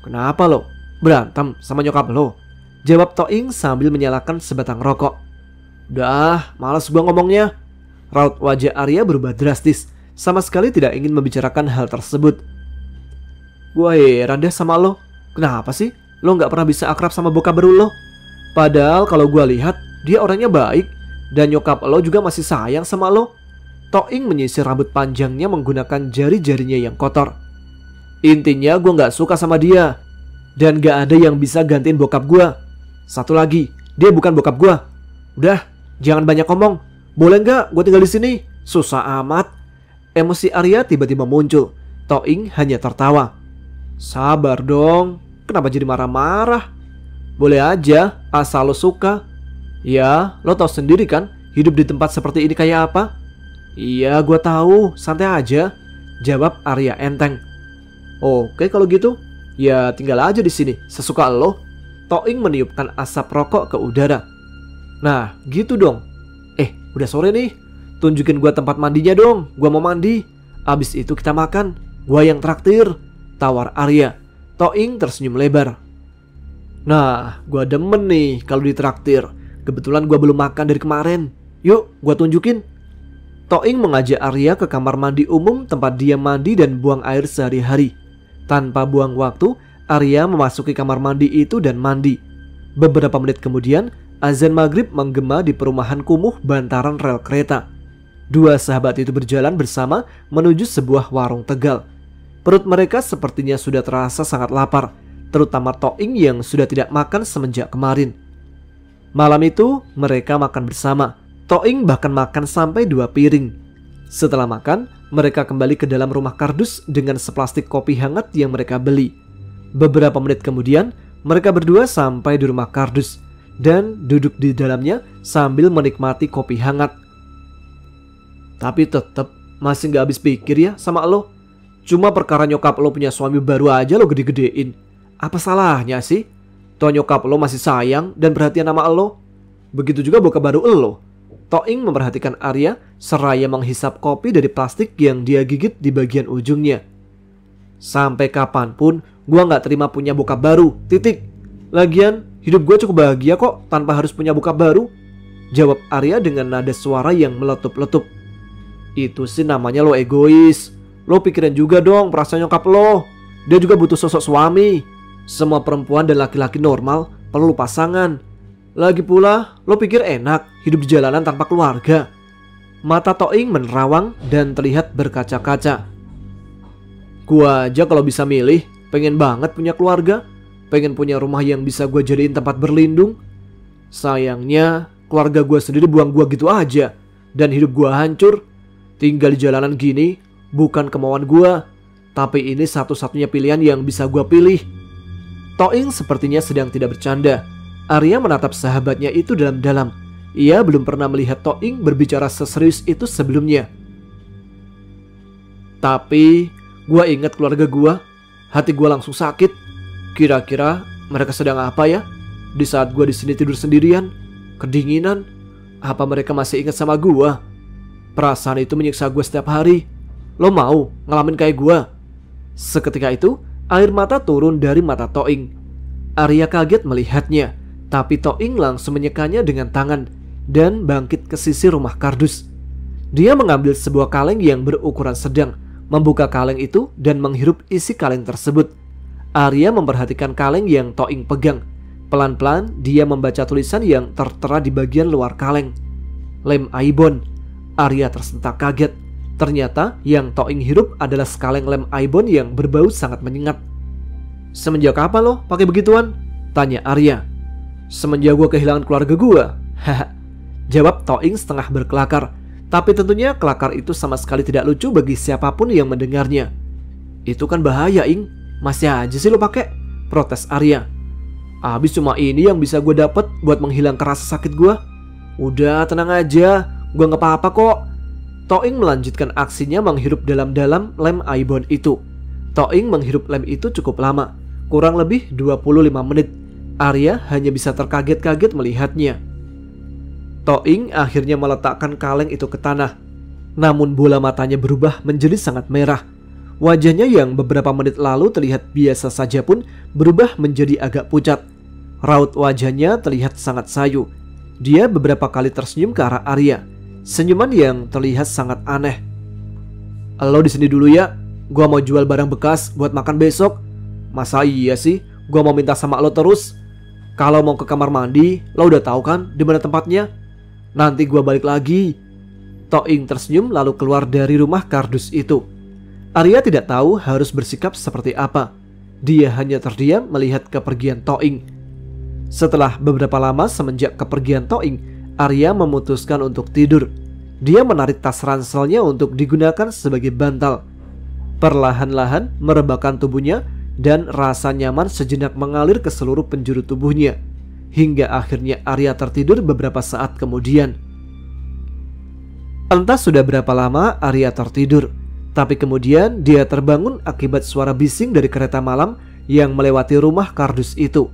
"Kenapa lo? Berantem sama nyokap lo?" jawab Toing sambil menyalakan sebatang rokok. "Udah, malas gua ngomongnya." Raut wajah Arya berubah drastis, sama sekali tidak ingin membicarakan hal tersebut. "Gua heran deh sama lo. Kenapa sih lo gak pernah bisa akrab sama bokap baru lo? Padahal kalau gua lihat dia orangnya baik, dan nyokap lo juga masih sayang sama lo." Toing menyisir rambut panjangnya menggunakan jari-jarinya yang kotor. "Intinya gua gak suka sama dia, dan gak ada yang bisa gantiin bokap gua. Satu lagi, dia bukan bokap gua. Udah, jangan banyak ngomong. Boleh nggak gue tinggal di sini? Susah amat." Emosi Arya tiba-tiba muncul. Toing hanya tertawa. "Sabar dong, kenapa jadi marah-marah? Boleh aja, asal lo suka. Ya, lo tau sendiri kan hidup di tempat seperti ini kayak apa." "Iya, gue tahu, santai aja," jawab Arya enteng. "Oke kalau gitu, ya tinggal aja di sini, sesuka lo." Toing meniupkan asap rokok ke udara. "Nah, gitu dong. Udah sore nih, tunjukin gua tempat mandinya dong. Gua mau mandi. Abis itu kita makan. Gua yang traktir," tawar Arya. Toing tersenyum lebar. "Nah, gua demen nih kalau ditraktir. Kebetulan gua belum makan dari kemarin. Yuk, gua tunjukin." Toing mengajak Arya ke kamar mandi umum tempat dia mandi dan buang air sehari-hari. Tanpa buang waktu, Arya memasuki kamar mandi itu dan mandi. Beberapa menit kemudian, azan maghrib menggema di perumahan kumuh bantaran rel kereta. Dua sahabat itu berjalan bersama menuju sebuah warung Tegal. Perut mereka sepertinya sudah terasa sangat lapar, terutama Toing yang sudah tidak makan semenjak kemarin. Malam itu mereka makan bersama. Toing bahkan makan sampai 2 piring. Setelah makan, mereka kembali ke dalam rumah kardus dengan seplastik kopi hangat yang mereka beli. Beberapa menit kemudian, mereka berdua sampai di rumah kardus dan duduk di dalamnya sambil menikmati kopi hangat. Tapi tetep masih gak habis pikir ya sama lo. Cuma perkara nyokap lo punya suami baru aja lo gede-gedein. Apa salahnya sih? Toh nyokap lo masih sayang dan perhatian sama lo. Begitu juga bokap baru lo. Toing memperhatikan Arya seraya menghisap kopi dari plastik yang dia gigit di bagian ujungnya. Sampai kapanpun gua gak terima punya bokap baru, titik. Lagian hidup gue cukup bahagia kok tanpa harus punya bokap baru, jawab Arya dengan nada suara yang meletup-letup. Itu sih namanya lo egois. Lo pikirin juga dong perasaan nyokap lo. Dia juga butuh sosok suami. Semua perempuan dan laki-laki normal perlu pasangan. Lagi pula, lo pikir enak hidup di jalanan tanpa keluarga? Mata Toing menerawang dan terlihat berkaca-kaca. Gua aja kalau bisa milih, pengen banget punya keluarga. Pengen punya rumah yang bisa gua jadiin tempat berlindung. Sayangnya, keluarga gua sendiri buang gua gitu aja. Dan hidup gua hancur. Tinggal di jalanan gini, bukan kemauan gua. Tapi ini satu-satunya pilihan yang bisa gua pilih. Toing sepertinya sedang tidak bercanda. Arya menatap sahabatnya itu dalam-dalam. Ia belum pernah melihat Toing berbicara seserius itu sebelumnya. Tapi gua ingat keluarga gua. Hati gua langsung sakit. Kira-kira mereka sedang apa ya? Di saat gua di sini tidur sendirian, kedinginan. Apa mereka masih ingat sama gua? Perasaan itu menyiksa gua setiap hari. Lo mau ngalamin kayak gua? Seketika itu, air mata turun dari mata Toing. Arya kaget melihatnya, tapi Toing langsung menyekanya dengan tangan dan bangkit ke sisi rumah kardus. Dia mengambil sebuah kaleng yang berukuran sedang, membuka kaleng itu dan menghirup isi kaleng tersebut. Arya memperhatikan kaleng yang Toing pegang. Pelan-pelan dia membaca tulisan yang tertera di bagian luar kaleng. Lem Aibon. Arya tersentak kaget. Ternyata yang Toing hirup adalah sekaleng lem Aibon yang berbau sangat menyengat. Semenjak kapan lo pakai begituan? Tanya Arya. Semenjak gue kehilangan keluarga gue. Haha. Jawab Toing setengah berkelakar. Tapi tentunya kelakar itu sama sekali tidak lucu bagi siapapun yang mendengarnya. Itu kan bahaya, Ing. Masih aja sih lo pakai, protes Arya. Abis cuma ini yang bisa gue dapat buat menghilangkan rasa sakit gue. Udah tenang aja, gue gak apa-apa kok. Toing melanjutkan aksinya menghirup dalam-dalam lem Aibon itu. Toing menghirup lem itu cukup lama, kurang lebih 25 menit. Arya hanya bisa terkaget-kaget melihatnya. Toing akhirnya meletakkan kaleng itu ke tanah. Namun bola matanya berubah menjadi sangat merah. Wajahnya yang beberapa menit lalu terlihat biasa saja pun berubah menjadi agak pucat. Raut wajahnya terlihat sangat sayu. Dia beberapa kali tersenyum ke arah Arya. Senyuman yang terlihat sangat aneh. Lo di sini dulu ya. Gua mau jual barang bekas buat makan besok. Masa iya sih? Gua mau minta sama lo terus. Kalau mau ke kamar mandi, lo udah tahu kan di mana tempatnya? Nanti gua balik lagi. Toing tersenyum lalu keluar dari rumah kardus itu. Arya tidak tahu harus bersikap seperti apa. Dia hanya terdiam melihat kepergian Toing. Setelah beberapa lama semenjak kepergian Toing, Arya memutuskan untuk tidur. Dia menarik tas ranselnya untuk digunakan sebagai bantal. Perlahan-lahan merebahkan tubuhnya dan rasa nyaman sejenak mengalir ke seluruh penjuru tubuhnya. Hingga akhirnya Arya tertidur beberapa saat kemudian. Entah sudah berapa lama Arya tertidur. Tapi kemudian dia terbangun akibat suara bising dari kereta malam yang melewati rumah kardus itu.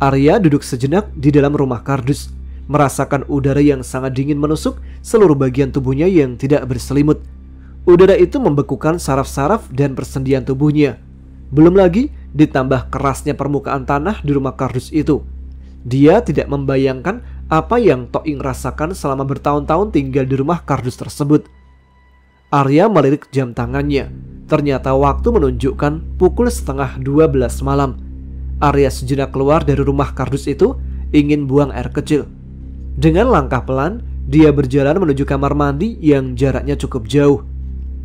Arya duduk sejenak di dalam rumah kardus, merasakan udara yang sangat dingin menusuk seluruh bagian tubuhnya yang tidak berselimut. Udara itu membekukan saraf-saraf dan persendian tubuhnya. Belum lagi ditambah kerasnya permukaan tanah di rumah kardus itu. Dia tidak membayangkan apa yang Toing rasakan selama bertahun-tahun tinggal di rumah kardus tersebut. Arya melirik jam tangannya. Ternyata waktu menunjukkan pukul 11:30 malam. Arya sejenak keluar dari rumah kardus itu, ingin buang air kecil. Dengan langkah pelan, dia berjalan menuju kamar mandi yang jaraknya cukup jauh.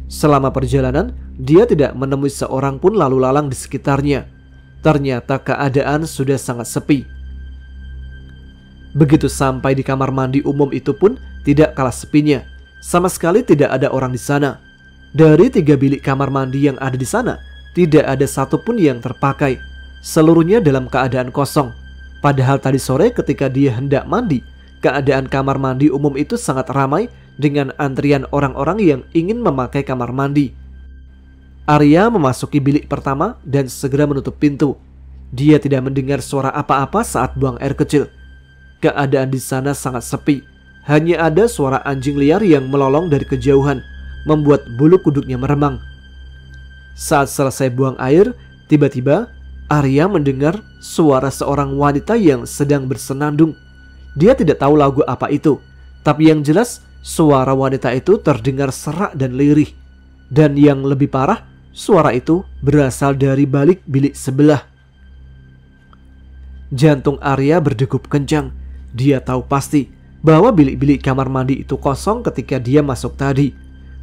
Selama perjalanan, dia tidak menemui seorang pun lalu lalang di sekitarnya. Ternyata keadaan sudah sangat sepi. Begitu sampai di kamar mandi umum itu pun tidak kalah sepinya. Sama sekali tidak ada orang di sana. Dari 3 bilik kamar mandi yang ada di sana, tidak ada satupun yang terpakai. Seluruhnya dalam keadaan kosong. Padahal tadi sore ketika dia hendak mandi, keadaan kamar mandi umum itu sangat ramai dengan antrian orang-orang yang ingin memakai kamar mandi. Arya memasuki bilik pertama dan segera menutup pintu. Dia tidak mendengar suara apa-apa saat buang air kecil. Keadaan di sana sangat sepi. Hanya ada suara anjing liar yang melolong dari kejauhan, membuat bulu kuduknya meremang. Saat selesai buang air, tiba-tiba Arya mendengar suara seorang wanita yang sedang bersenandung. Dia tidak tahu lagu apa itu, tapi yang jelas suara wanita itu terdengar serak dan lirih. Dan yang lebih parah, suara itu berasal dari balik bilik sebelah. Jantung Arya berdegup kencang. Dia tahu pasti bahwa bilik-bilik kamar mandi itu kosong ketika dia masuk tadi.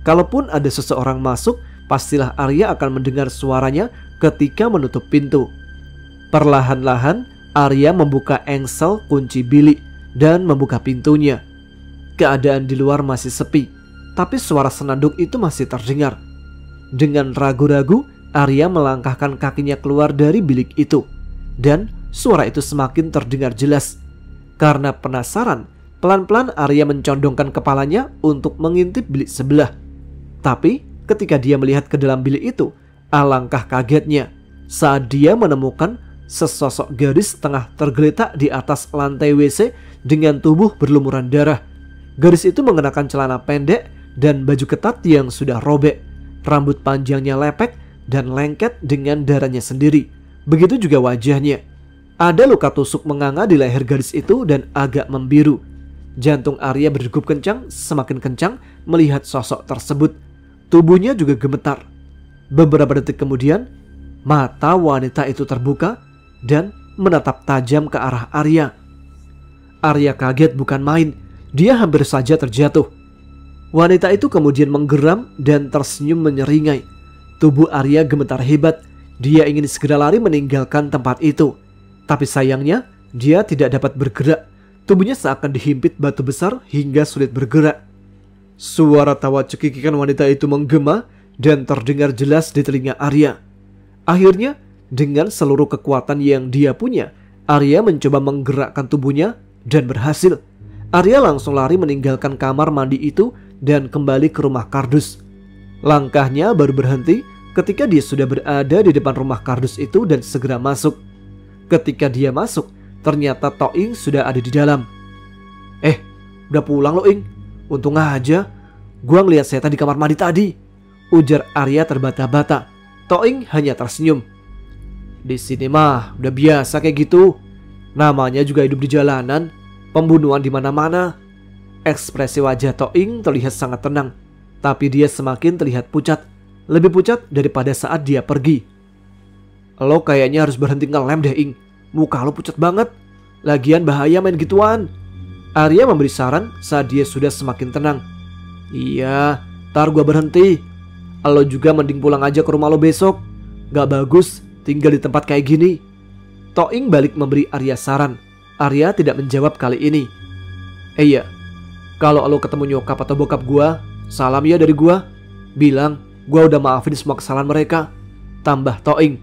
Kalaupun ada seseorang masuk, pastilah Arya akan mendengar suaranya ketika menutup pintu. Perlahan-lahan Arya membuka engsel kunci bilik dan membuka pintunya. Keadaan di luar masih sepi, tapi suara senandung itu masih terdengar. Dengan ragu-ragu, Arya melangkahkan kakinya keluar dari bilik itu, dan suara itu semakin terdengar jelas. Karena penasaran, pelan-pelan Arya mencondongkan kepalanya untuk mengintip bilik sebelah. Tapi ketika dia melihat ke dalam bilik itu, alangkah kagetnya saat dia menemukan sesosok gadis tengah tergeletak di atas lantai WC dengan tubuh berlumuran darah. Gadis itu mengenakan celana pendek dan baju ketat yang sudah robek. Rambut panjangnya lepek dan lengket dengan darahnya sendiri. Begitu juga wajahnya. Ada luka tusuk menganga di leher gadis itu dan agak membiru. Jantung Arya berdegup kencang, semakin kencang melihat sosok tersebut. Tubuhnya juga gemetar. Beberapa detik kemudian, mata wanita itu terbuka dan menatap tajam ke arah Arya. Arya kaget bukan main. Dia hampir saja terjatuh. Wanita itu kemudian menggeram dan tersenyum menyeringai. Tubuh Arya gemetar hebat. Dia ingin segera lari meninggalkan tempat itu. Tapi sayangnya, dia tidak dapat bergerak. Tubuhnya seakan dihimpit batu besar hingga sulit bergerak. Suara tawa cekikikan wanita itu menggema dan terdengar jelas di telinga Arya. Akhirnya, dengan seluruh kekuatan yang dia punya, Arya mencoba menggerakkan tubuhnya dan berhasil. Arya langsung lari meninggalkan kamar mandi itu dan kembali ke rumah kardus. Langkahnya baru berhenti ketika dia sudah berada di depan rumah kardus itu dan segera masuk. Ketika dia masuk, ternyata Toing sudah ada di dalam. Udah pulang lo, Ing? Untung aja, gua ngeliat setan di kamar mandi tadi, ujar Arya terbata-bata. Toing hanya tersenyum. Di sini mah udah biasa kayak gitu. Namanya juga hidup di jalanan, pembunuhan di mana-mana. Ekspresi wajah Toing terlihat sangat tenang, tapi dia semakin terlihat pucat, lebih pucat daripada saat dia pergi. Lo kayaknya harus berhenti ngelem deh, Ing. Muka lo pucat banget. Lagian bahaya main gituan. Arya memberi saran saat dia sudah semakin tenang. Iya, ntar gua berhenti. Lo juga mending pulang aja ke rumah lo besok. Gak bagus tinggal di tempat kayak gini. Toing balik memberi Arya saran. Arya tidak menjawab kali ini. Iya, kalau lo ketemu nyokap atau bokap gua, salam ya dari gua. Bilang gua udah maafin semua kesalahan mereka, tambah Toing.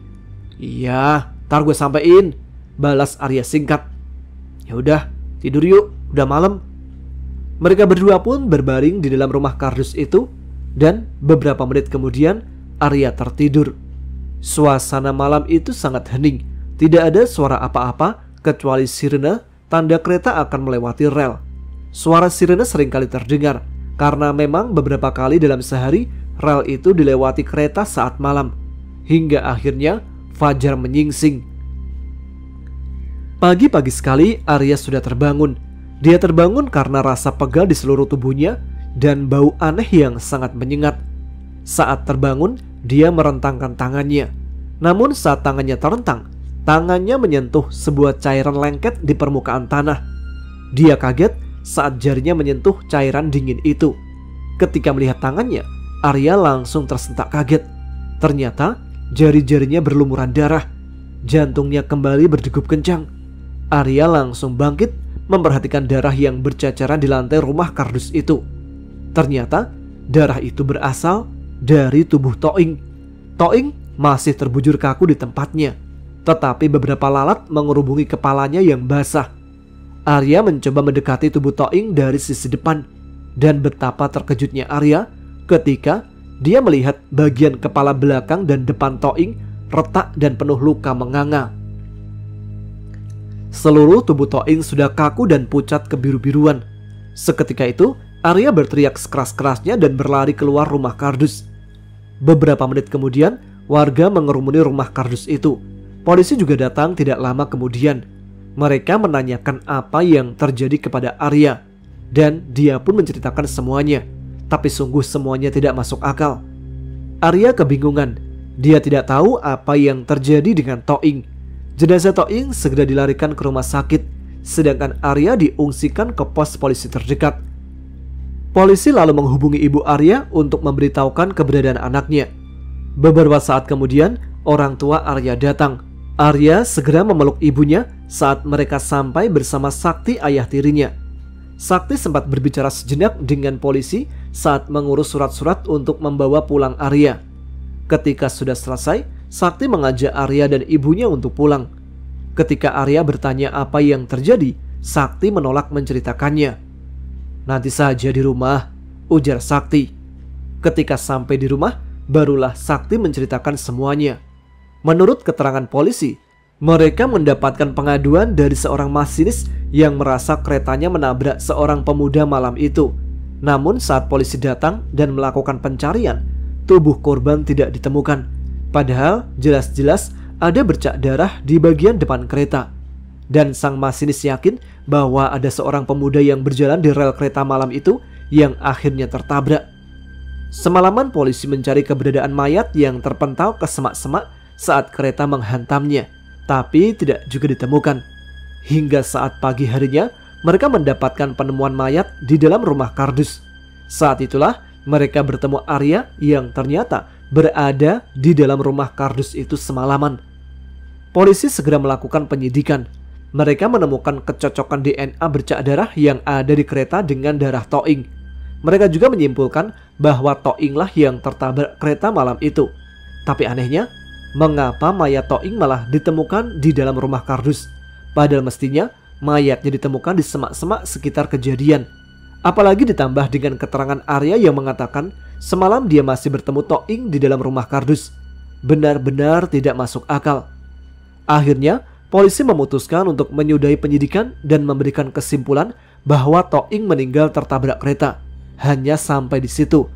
Iya, ntar gue sampein, balas Arya singkat. Ya udah, tidur yuk, udah malam. Mereka berdua pun berbaring di dalam rumah kardus itu, dan beberapa menit kemudian Arya tertidur. Suasana malam itu sangat hening. Tidak ada suara apa-apa kecuali sirene tanda kereta akan melewati rel. Suara sirene seringkali terdengar karena memang beberapa kali dalam sehari rel itu dilewati kereta saat malam. Hingga akhirnya fajar menyingsing. Pagi-pagi sekali Arya sudah terbangun. Dia terbangun karena rasa pegal di seluruh tubuhnya dan bau aneh yang sangat menyengat. Saat terbangun, dia merentangkan tangannya. Namun saat tangannya terentang, tangannya menyentuh sebuah cairan lengket di permukaan tanah. Dia kaget saat jarinya menyentuh cairan dingin itu. Ketika melihat tangannya, Arya langsung tersentak kaget. Ternyata jari-jarinya berlumuran darah. Jantungnya kembali berdegup kencang. Arya langsung bangkit, memperhatikan darah yang berceceran di lantai rumah kardus itu. Ternyata darah itu berasal dari tubuh Toing. Toing masih terbujur kaku di tempatnya, tetapi beberapa lalat mengerubungi kepalanya yang basah. Arya mencoba mendekati tubuh Toing dari sisi depan, dan betapa terkejutnya Arya ketika dia melihat bagian kepala belakang dan depan Toing retak dan penuh luka menganga. Seluruh tubuh Toing sudah kaku dan pucat kebiru-biruan. Seketika itu, Arya berteriak sekeras-kerasnya dan berlari keluar rumah kardus. Beberapa menit kemudian, warga mengerumuni rumah kardus itu. Polisi juga datang tidak lama kemudian. Mereka menanyakan apa yang terjadi kepada Arya, dan dia pun menceritakan semuanya. Tapi sungguh semuanya tidak masuk akal. Arya kebingungan. Dia tidak tahu apa yang terjadi dengan Toing. Jenazah Toing segera dilarikan ke rumah sakit, sedangkan Arya diungsikan ke pos polisi terdekat. Polisi lalu menghubungi ibu Arya untuk memberitahukan keberadaan anaknya. Beberapa saat kemudian, orang tua Arya datang. Arya segera memeluk ibunya saat mereka sampai bersama Sakti, ayah tirinya. Sakti sempat berbicara sejenak dengan polisi saat mengurus surat-surat untuk membawa pulang Arya. Ketika sudah selesai, Sakti mengajak Arya dan ibunya untuk pulang. Ketika Arya bertanya apa yang terjadi, Sakti menolak menceritakannya. "Nanti saja di rumah," ujar Sakti. Ketika sampai di rumah, barulah Sakti menceritakan semuanya. Menurut keterangan polisi, mereka mendapatkan pengaduan dari seorang masinis yang merasa keretanya menabrak seorang pemuda malam itu. Namun saat polisi datang dan melakukan pencarian, tubuh korban tidak ditemukan. Padahal jelas-jelas ada bercak darah di bagian depan kereta. Dan sang masinis yakin bahwa ada seorang pemuda yang berjalan di rel kereta malam itu yang akhirnya tertabrak. Semalaman polisi mencari keberadaan mayat yang terpental ke semak-semak saat kereta menghantamnya, tapi tidak juga ditemukan. Hingga saat pagi harinya, mereka mendapatkan penemuan mayat di dalam rumah kardus. Saat itulah mereka bertemu Arya yang ternyata berada di dalam rumah kardus itu semalaman. Polisi segera melakukan penyidikan. Mereka menemukan kecocokan DNA bercak darah yang ada di kereta dengan darah Toing. Mereka juga menyimpulkan bahwa Toinglah yang tertabrak kereta malam itu. Tapi anehnya, mengapa mayat Toing malah ditemukan di dalam rumah kardus? Padahal mestinya mayatnya ditemukan di semak-semak sekitar kejadian. Apalagi ditambah dengan keterangan Arya yang mengatakan semalam dia masih bertemu Toing di dalam rumah kardus. Benar-benar tidak masuk akal. Akhirnya, polisi memutuskan untuk menyudahi penyidikan dan memberikan kesimpulan bahwa Toing meninggal tertabrak kereta. Hanya sampai di situ.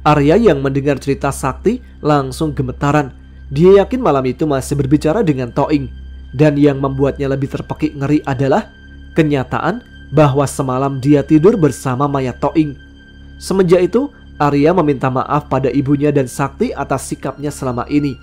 Arya yang mendengar cerita Sakti langsung gemetaran. Dia yakin malam itu masih berbicara dengan Toing. Dan yang membuatnya lebih terpekik ngeri adalah kenyataan bahwa semalam dia tidur bersama mayat Toing. Semenjak itu, Arya meminta maaf pada ibunya dan Sakti atas sikapnya selama ini.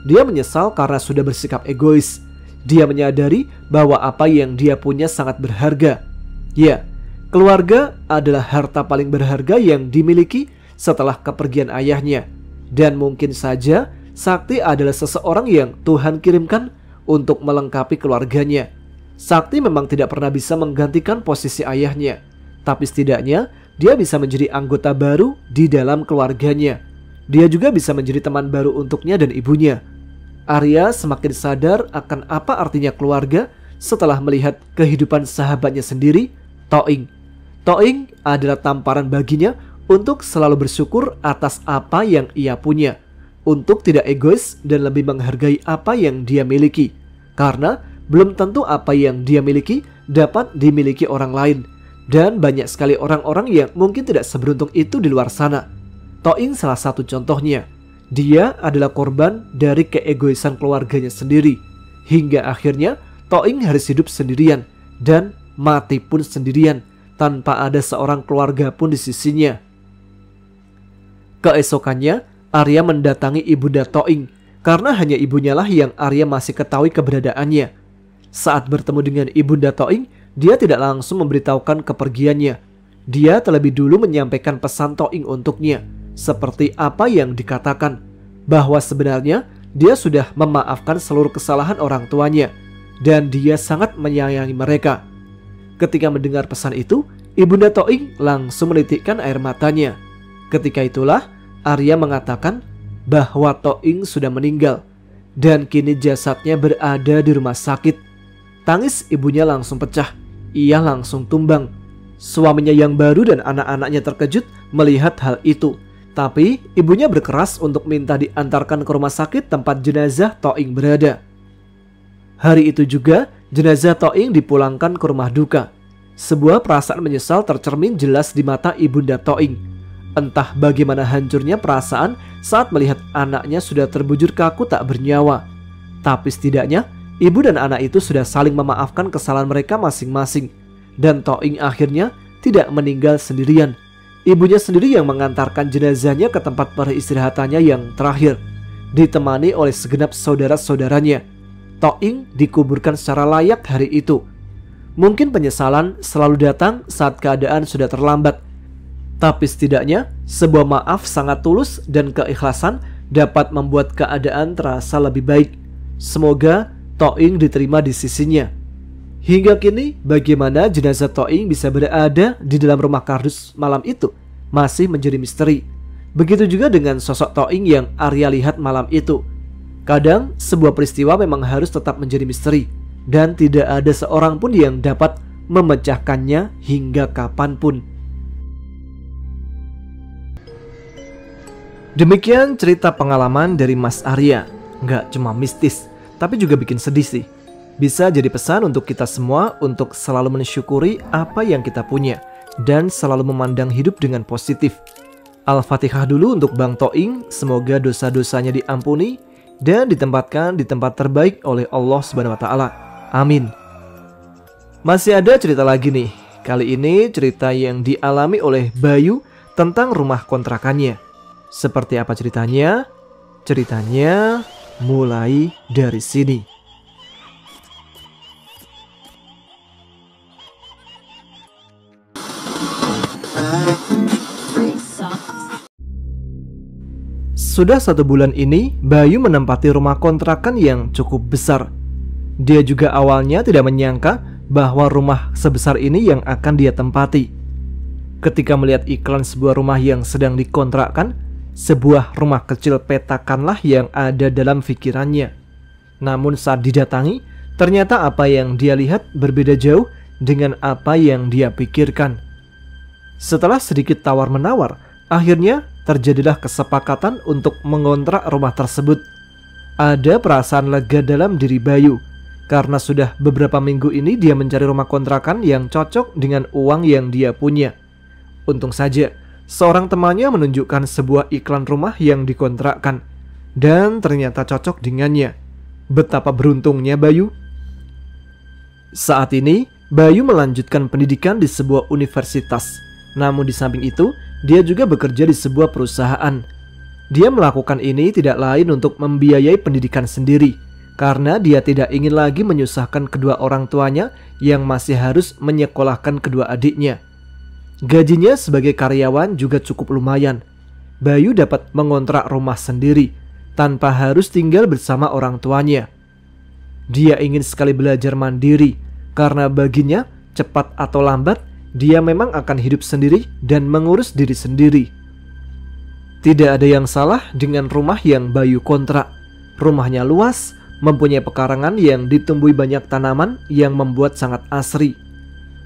Dia menyesal karena sudah bersikap egois. Dia menyadari bahwa apa yang dia punya sangat berharga. Ya, keluarga adalah harta paling berharga yang dimiliki setelah kepergian ayahnya. Dan mungkin saja Sakti adalah seseorang yang Tuhan kirimkan untuk melengkapi keluarganya. Sakti memang tidak pernah bisa menggantikan posisi ayahnya, tapi setidaknya dia bisa menjadi anggota baru di dalam keluarganya. Dia juga bisa menjadi teman baru untuknya dan ibunya. Arya semakin sadar akan apa artinya keluarga setelah melihat kehidupan sahabatnya sendiri, Toing. Toing adalah tamparan baginya untuk selalu bersyukur atas apa yang ia punya, untuk tidak egois dan lebih menghargai apa yang dia miliki, karena belum tentu apa yang dia miliki dapat dimiliki orang lain, dan banyak sekali orang-orang yang mungkin tidak seberuntung itu di luar sana. Toing salah satu contohnya. Dia adalah korban dari keegoisan keluarganya sendiri, hingga akhirnya Toing harus hidup sendirian dan mati pun sendirian tanpa ada seorang keluarga pun di sisinya. Keesokannya, Arya mendatangi ibunda Toing karena hanya ibunya lah yang Arya masih ketahui keberadaannya. Saat bertemu dengan ibunda Toing, dia tidak langsung memberitahukan kepergiannya. Dia terlebih dulu menyampaikan pesan Toing untuknya, seperti apa yang dikatakan, bahwa sebenarnya dia sudah memaafkan seluruh kesalahan orang tuanya. dan dia sangat menyayangi mereka. Ketika mendengar pesan itu, Ibunda Toing langsung menitikkan air matanya. Ketika itulah Arya mengatakan bahwa Toing sudah meninggal dan kini jasadnya berada di rumah sakit. Tangis ibunya langsung pecah. Ia langsung tumbang. Suaminya yang baru dan anak-anaknya terkejut melihat hal itu. Tapi ibunya berkeras untuk minta diantarkan ke rumah sakit tempat jenazah Toing berada. Hari itu juga jenazah Toing dipulangkan ke rumah duka. Sebuah perasaan menyesal tercermin jelas di mata Ibunda Toing. Entah bagaimana hancurnya perasaan saat melihat anaknya sudah terbujur kaku tak bernyawa. Tapi setidaknya ibu dan anak itu sudah saling memaafkan kesalahan mereka masing-masing. Dan Toing akhirnya tidak meninggal sendirian. Ibunya sendiri yang mengantarkan jenazahnya ke tempat peristirahatannya yang terakhir, ditemani oleh segenap saudara-saudaranya. Toing dikuburkan secara layak hari itu. Mungkin penyesalan selalu datang saat keadaan sudah terlambat. Tapi setidaknya sebuah maaf sangat tulus dan keikhlasan dapat membuat keadaan terasa lebih baik. Semoga Toing diterima di sisinya. Hingga kini bagaimana jenazah Toing bisa berada di dalam rumah kardus malam itu masih menjadi misteri. Begitu juga dengan sosok Toing yang Arya lihat malam itu. Kadang sebuah peristiwa memang harus tetap menjadi misteri, dan tidak ada seorang pun yang dapat memecahkannya hingga kapanpun. Demikian cerita pengalaman dari Mas Arya. Nggak cuma mistis, tapi juga bikin sedih sih. Bisa jadi pesan untuk kita semua untuk selalu mensyukuri apa yang kita punya dan selalu memandang hidup dengan positif. Al-Fatihah dulu untuk Bang Toing, semoga dosa-dosanya diampuni dan ditempatkan di tempat terbaik oleh Allah Subhanahu wa taala. Amin. Masih ada cerita lagi nih. Kali ini cerita yang dialami oleh Bayu tentang rumah kontrakannya. Seperti apa ceritanya? Ceritanya mulai dari sini. Sudah 1 bulan ini, Bayu menempati rumah kontrakan yang cukup besar. Dia juga awalnya tidak menyangka bahwa rumah sebesar ini yang akan dia tempati. Ketika melihat iklan sebuah rumah yang sedang dikontrakkan, sebuah rumah kecil petakanlah yang ada dalam pikirannya. Namun saat didatangi, ternyata apa yang dia lihat berbeda jauh dengan apa yang dia pikirkan. Setelah sedikit tawar-menawar, akhirnya terjadilah kesepakatan untuk mengontrak rumah tersebut. Ada perasaan lega dalam diri Bayu, karena sudah beberapa minggu ini dia mencari rumah kontrakan yang cocok dengan uang yang dia punya. Untung saja, seorang temannya menunjukkan sebuah iklan rumah yang dikontrakkan, dan ternyata cocok dengannya. Betapa beruntungnya Bayu. Saat ini, Bayu melanjutkan pendidikan di sebuah universitas. Namun di samping itu, dia juga bekerja di sebuah perusahaan. Dia melakukan ini tidak lain untuk membiayai pendidikan sendiri, karena dia tidak ingin lagi menyusahkan kedua orang tuanya yang masih harus menyekolahkan kedua adiknya. Gajinya sebagai karyawan juga cukup lumayan. Bayu dapat mengontrak rumah sendiri tanpa harus tinggal bersama orang tuanya. Dia ingin sekali belajar mandiri, karena baginya cepat atau lambat dia memang akan hidup sendiri dan mengurus diri sendiri. Tidak ada yang salah dengan rumah yang Bayu kontrak. Rumahnya luas, mempunyai pekarangan yang ditumbuhi banyak tanaman yang membuat sangat asri.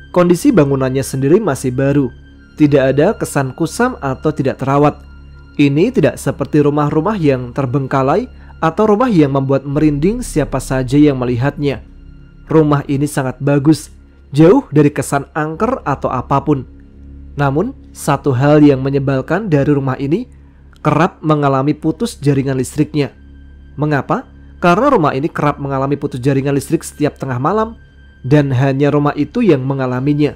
Kondisi bangunannya sendiri masih baru, tidak ada kesan kusam atau tidak terawat. Ini tidak seperti rumah-rumah yang terbengkalai atau rumah yang membuat merinding siapa saja yang melihatnya. Rumah ini sangat bagus, jauh dari kesan angker atau apapun. Namun, satu hal yang menyebalkan dari rumah ini, kerap mengalami putus jaringan listriknya. Mengapa? Karena rumah ini kerap mengalami putus jaringan listrik setiap tengah malam, dan hanya rumah itu yang mengalaminya.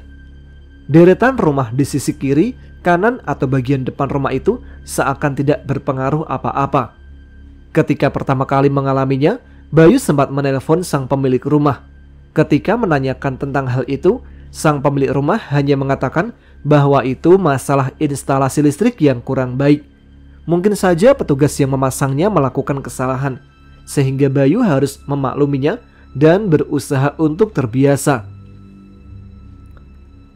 Deretan rumah di sisi kiri, kanan atau bagian depan rumah itu seakan tidak berpengaruh apa-apa. Ketika pertama kali mengalaminya, Bayu sempat menelpon sang pemilik rumah. Ketika menanyakan tentang hal itu, sang pemilik rumah hanya mengatakan bahwa itu masalah instalasi listrik yang kurang baik. Mungkin saja petugas yang memasangnya melakukan kesalahan, sehingga Bayu harus memakluminya dan berusaha untuk terbiasa.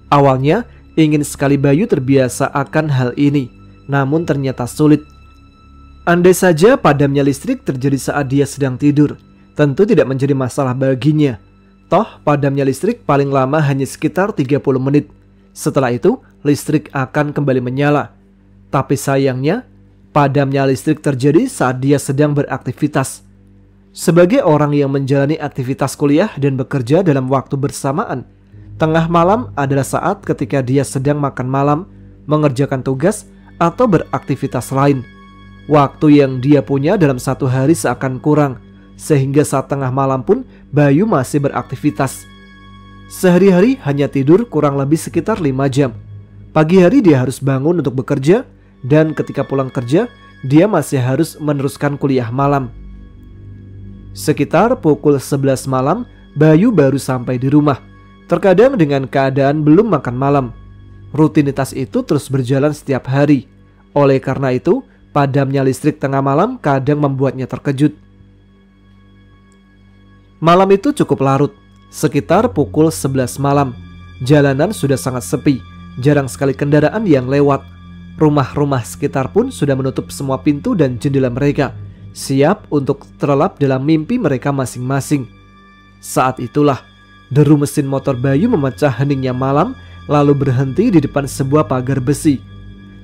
Awalnya ingin sekali Bayu terbiasa akan hal ini, namun ternyata sulit. Andai saja padamnya listrik terjadi saat dia sedang tidur, tentu tidak menjadi masalah baginya. Toh padamnya listrik paling lama hanya sekitar 30 menit. Setelah itu listrik akan kembali menyala. Tapi sayangnya padamnya listrik terjadi saat dia sedang beraktivitas. Sebagai orang yang menjalani aktivitas kuliah dan bekerja dalam waktu bersamaan, tengah malam adalah saat ketika dia sedang makan malam, mengerjakan tugas, atau beraktivitas lain. Waktu yang dia punya dalam satu hari seakan kurang, sehingga saat tengah malam pun Bayu masih beraktivitas. Sehari-hari hanya tidur kurang lebih sekitar 5 jam. Pagi hari dia harus bangun untuk bekerja, dan ketika pulang kerja, dia masih harus meneruskan kuliah malam. Sekitar pukul 11 malam, Bayu baru sampai di rumah. Terkadang dengan keadaan belum makan malam. Rutinitas itu terus berjalan setiap hari. Oleh karena itu, padamnya listrik tengah malam kadang membuatnya terkejut. Malam itu cukup larut, sekitar pukul 11 malam. Jalanan sudah sangat sepi, jarang sekali kendaraan yang lewat. Rumah-rumah sekitar pun sudah menutup semua pintu dan jendela mereka, siap untuk terlelap dalam mimpi mereka masing-masing. Saat itulah, deru mesin motor Bayu memecah heningnya malam, lalu berhenti di depan sebuah pagar besi.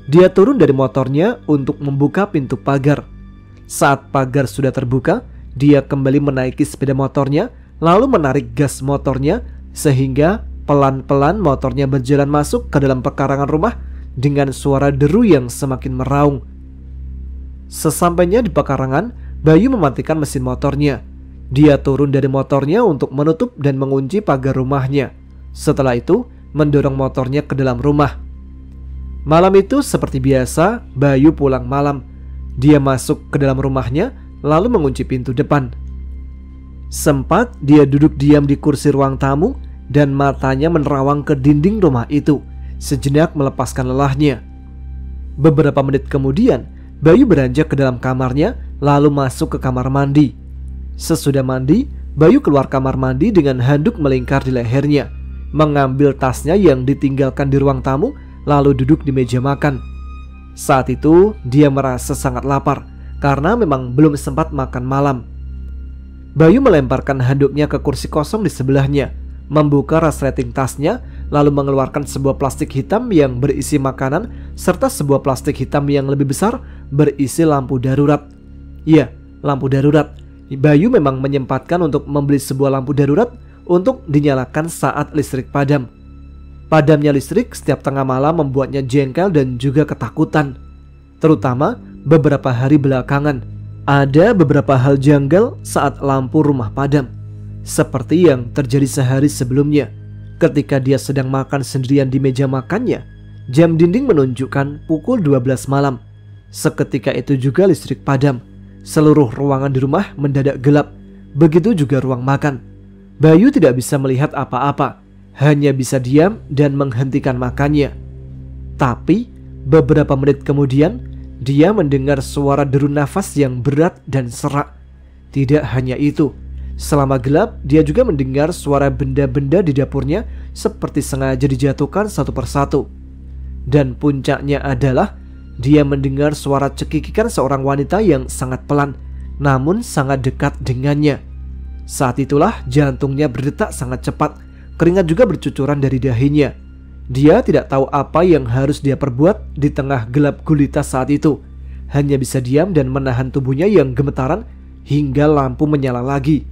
Dia turun dari motornya untuk membuka pintu pagar. Saat pagar sudah terbuka, dia kembali menaiki sepeda motornya, lalu menarik gas motornya, sehingga pelan-pelan motornya berjalan masuk ke dalam pekarangan rumah dengan suara deru yang semakin meraung. Sesampainya di pekarangan, Bayu mematikan mesin motornya. Dia turun dari motornya untuk menutup dan mengunci pagar rumahnya. Setelah itu, mendorong motornya ke dalam rumah. Malam itu seperti biasa, Bayu pulang malam. Dia masuk ke dalam rumahnya, lalu mengunci pintu depan. Sempat dia duduk diam di kursi ruang tamu dan matanya menerawang ke dinding rumah itu, sejenak melepaskan lelahnya. Beberapa menit kemudian, Bayu beranjak ke dalam kamarnya, lalu masuk ke kamar mandi. Sesudah mandi, Bayu keluar kamar mandi dengan handuk melingkar di lehernya, mengambil tasnya yang ditinggalkan di ruang tamu, lalu duduk di meja makan. Saat itu dia merasa sangat lapar karena memang belum sempat makan malam. Bayu melemparkan handuknya ke kursi kosong di sebelahnya, membuka resleting tasnya, lalu mengeluarkan sebuah plastik hitam yang berisi makanan serta sebuah plastik hitam yang lebih besar berisi lampu darurat. Ya, lampu darurat. Bayu memang menyempatkan untuk membeli sebuah lampu darurat untuk dinyalakan saat listrik padam. Padamnya listrik setiap tengah malam membuatnya jengkel dan juga ketakutan. Terutama beberapa hari belakangan, ada beberapa hal janggal saat lampu rumah padam. Seperti yang terjadi sehari sebelumnya, ketika dia sedang makan sendirian di meja makannya, jam dinding menunjukkan pukul 12 malam. Seketika itu juga listrik padam. Seluruh ruangan di rumah mendadak gelap. Begitu juga ruang makan. Bayu tidak bisa melihat apa-apa, hanya bisa diam dan menghentikan makannya. Tapi beberapa menit kemudian, dia mendengar suara deru nafas yang berat dan serak. Tidak hanya itu, selama gelap dia juga mendengar suara benda-benda di dapurnya seperti sengaja dijatuhkan satu persatu. Dan puncaknya adalah dia mendengar suara cekikikan seorang wanita yang sangat pelan, namun sangat dekat dengannya. Saat itulah jantungnya berdetak sangat cepat, keringat juga bercucuran dari dahinya. Dia tidak tahu apa yang harus dia perbuat di tengah gelap gulita saat itu. Hanya bisa diam dan menahan tubuhnya yang gemetaran hingga lampu menyala lagi.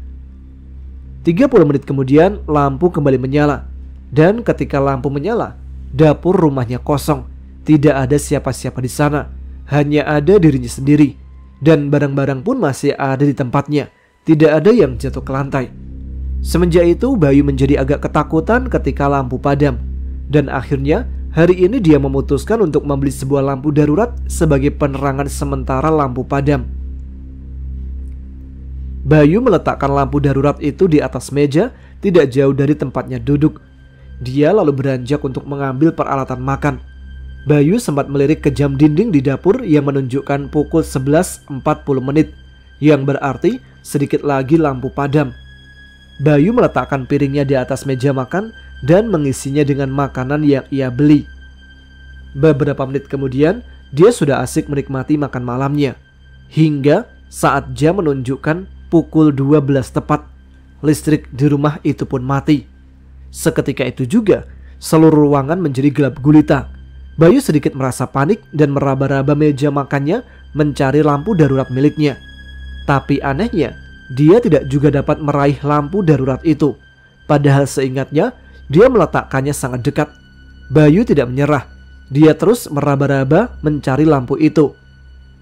30 menit kemudian lampu kembali menyala. Dan ketika lampu menyala, dapur rumahnya kosong. Tidak ada siapa-siapa di sana, hanya ada dirinya sendiri. Dan barang-barang pun masih ada di tempatnya. Tidak ada yang jatuh ke lantai. Semenjak itu Bayu menjadi agak ketakutan ketika lampu padam. Dan akhirnya hari ini dia memutuskan untuk membeli sebuah lampu darurat sebagai penerangan sementara lampu padam. Bayu meletakkan lampu darurat itu di atas meja, tidak jauh dari tempatnya duduk. Dia lalu beranjak untuk mengambil peralatan makan. Bayu sempat melirik ke jam dinding di dapur yang menunjukkan pukul 11.40 menit, yang berarti sedikit lagi lampu padam. Bayu meletakkan piringnya di atas meja makan dan mengisinya dengan makanan yang ia beli. Beberapa menit kemudian, dia sudah asik menikmati makan malamnya. Hingga saat jam menunjukkan pukul 12 tepat, listrik di rumah itu pun mati. Seketika itu juga, seluruh ruangan menjadi gelap gulita. Bayu sedikit merasa panik dan meraba-raba meja makannya mencari lampu darurat miliknya. Tapi anehnya, dia tidak juga dapat meraih lampu darurat itu. Padahal seingatnya, dia meletakkannya sangat dekat. Bayu tidak menyerah. Dia terus meraba-raba mencari lampu itu.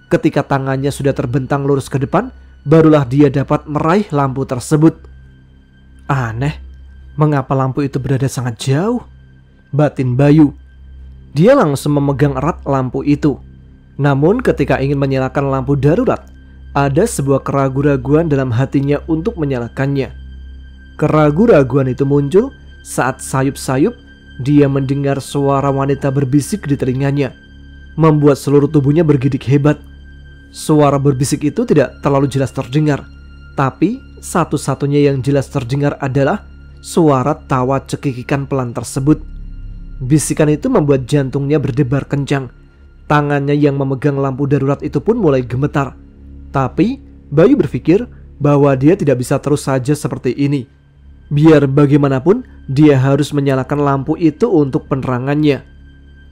Ketika tangannya sudah terbentang lurus ke depan, barulah dia dapat meraih lampu tersebut. Aneh, mengapa lampu itu berada sangat jauh? Batin Bayu. Dia langsung memegang erat lampu itu. Namun ketika ingin menyalakan lampu darurat, ada sebuah keraguan-raguan dalam hatinya untuk menyalakannya. Keraguan-raguan itu muncul saat sayup-sayup dia mendengar suara wanita berbisik di telinganya, membuat seluruh tubuhnya bergidik hebat. Suara berbisik itu tidak terlalu jelas terdengar, tapi satu-satunya yang jelas terdengar adalah suara tawa cekikikan pelan tersebut. Bisikan itu membuat jantungnya berdebar kencang. Tangannya yang memegang lampu darurat itu pun mulai gemetar. Tapi Bayu berpikir bahwa dia tidak bisa terus saja seperti ini. Biar bagaimanapun, dia harus menyalakan lampu itu untuk penerangannya.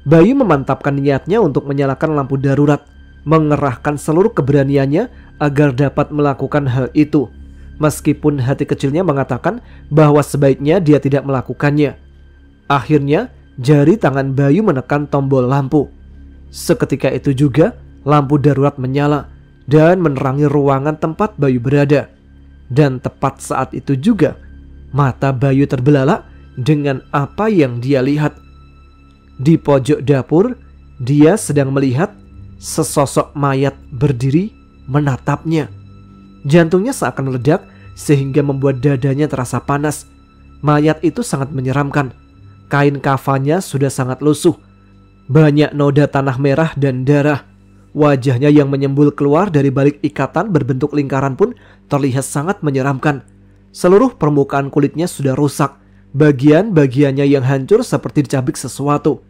Bayu memantapkan niatnya untuk menyalakan lampu darurat, mengerahkan seluruh keberaniannya agar dapat melakukan hal itu. Meskipun hati kecilnya mengatakan bahwa sebaiknya dia tidak melakukannya. Akhirnya, jari tangan Bayu menekan tombol lampu. Seketika itu juga, lampu darurat menyala dan menerangi ruangan tempat Bayu berada. Dan tepat saat itu juga, mata Bayu terbelalak dengan apa yang dia lihat. Di pojok dapur, dia sedang melihat sesosok mayat berdiri menatapnya. Jantungnya seakan meledak sehingga membuat dadanya terasa panas. Mayat itu sangat menyeramkan. Kain kafannya sudah sangat lusuh. Banyak noda tanah merah dan darah. Wajahnya yang menyembul keluar dari balik ikatan berbentuk lingkaran pun terlihat sangat menyeramkan. Seluruh permukaan kulitnya sudah rusak. Bagian-bagiannya yang hancur seperti dicabik sesuatu.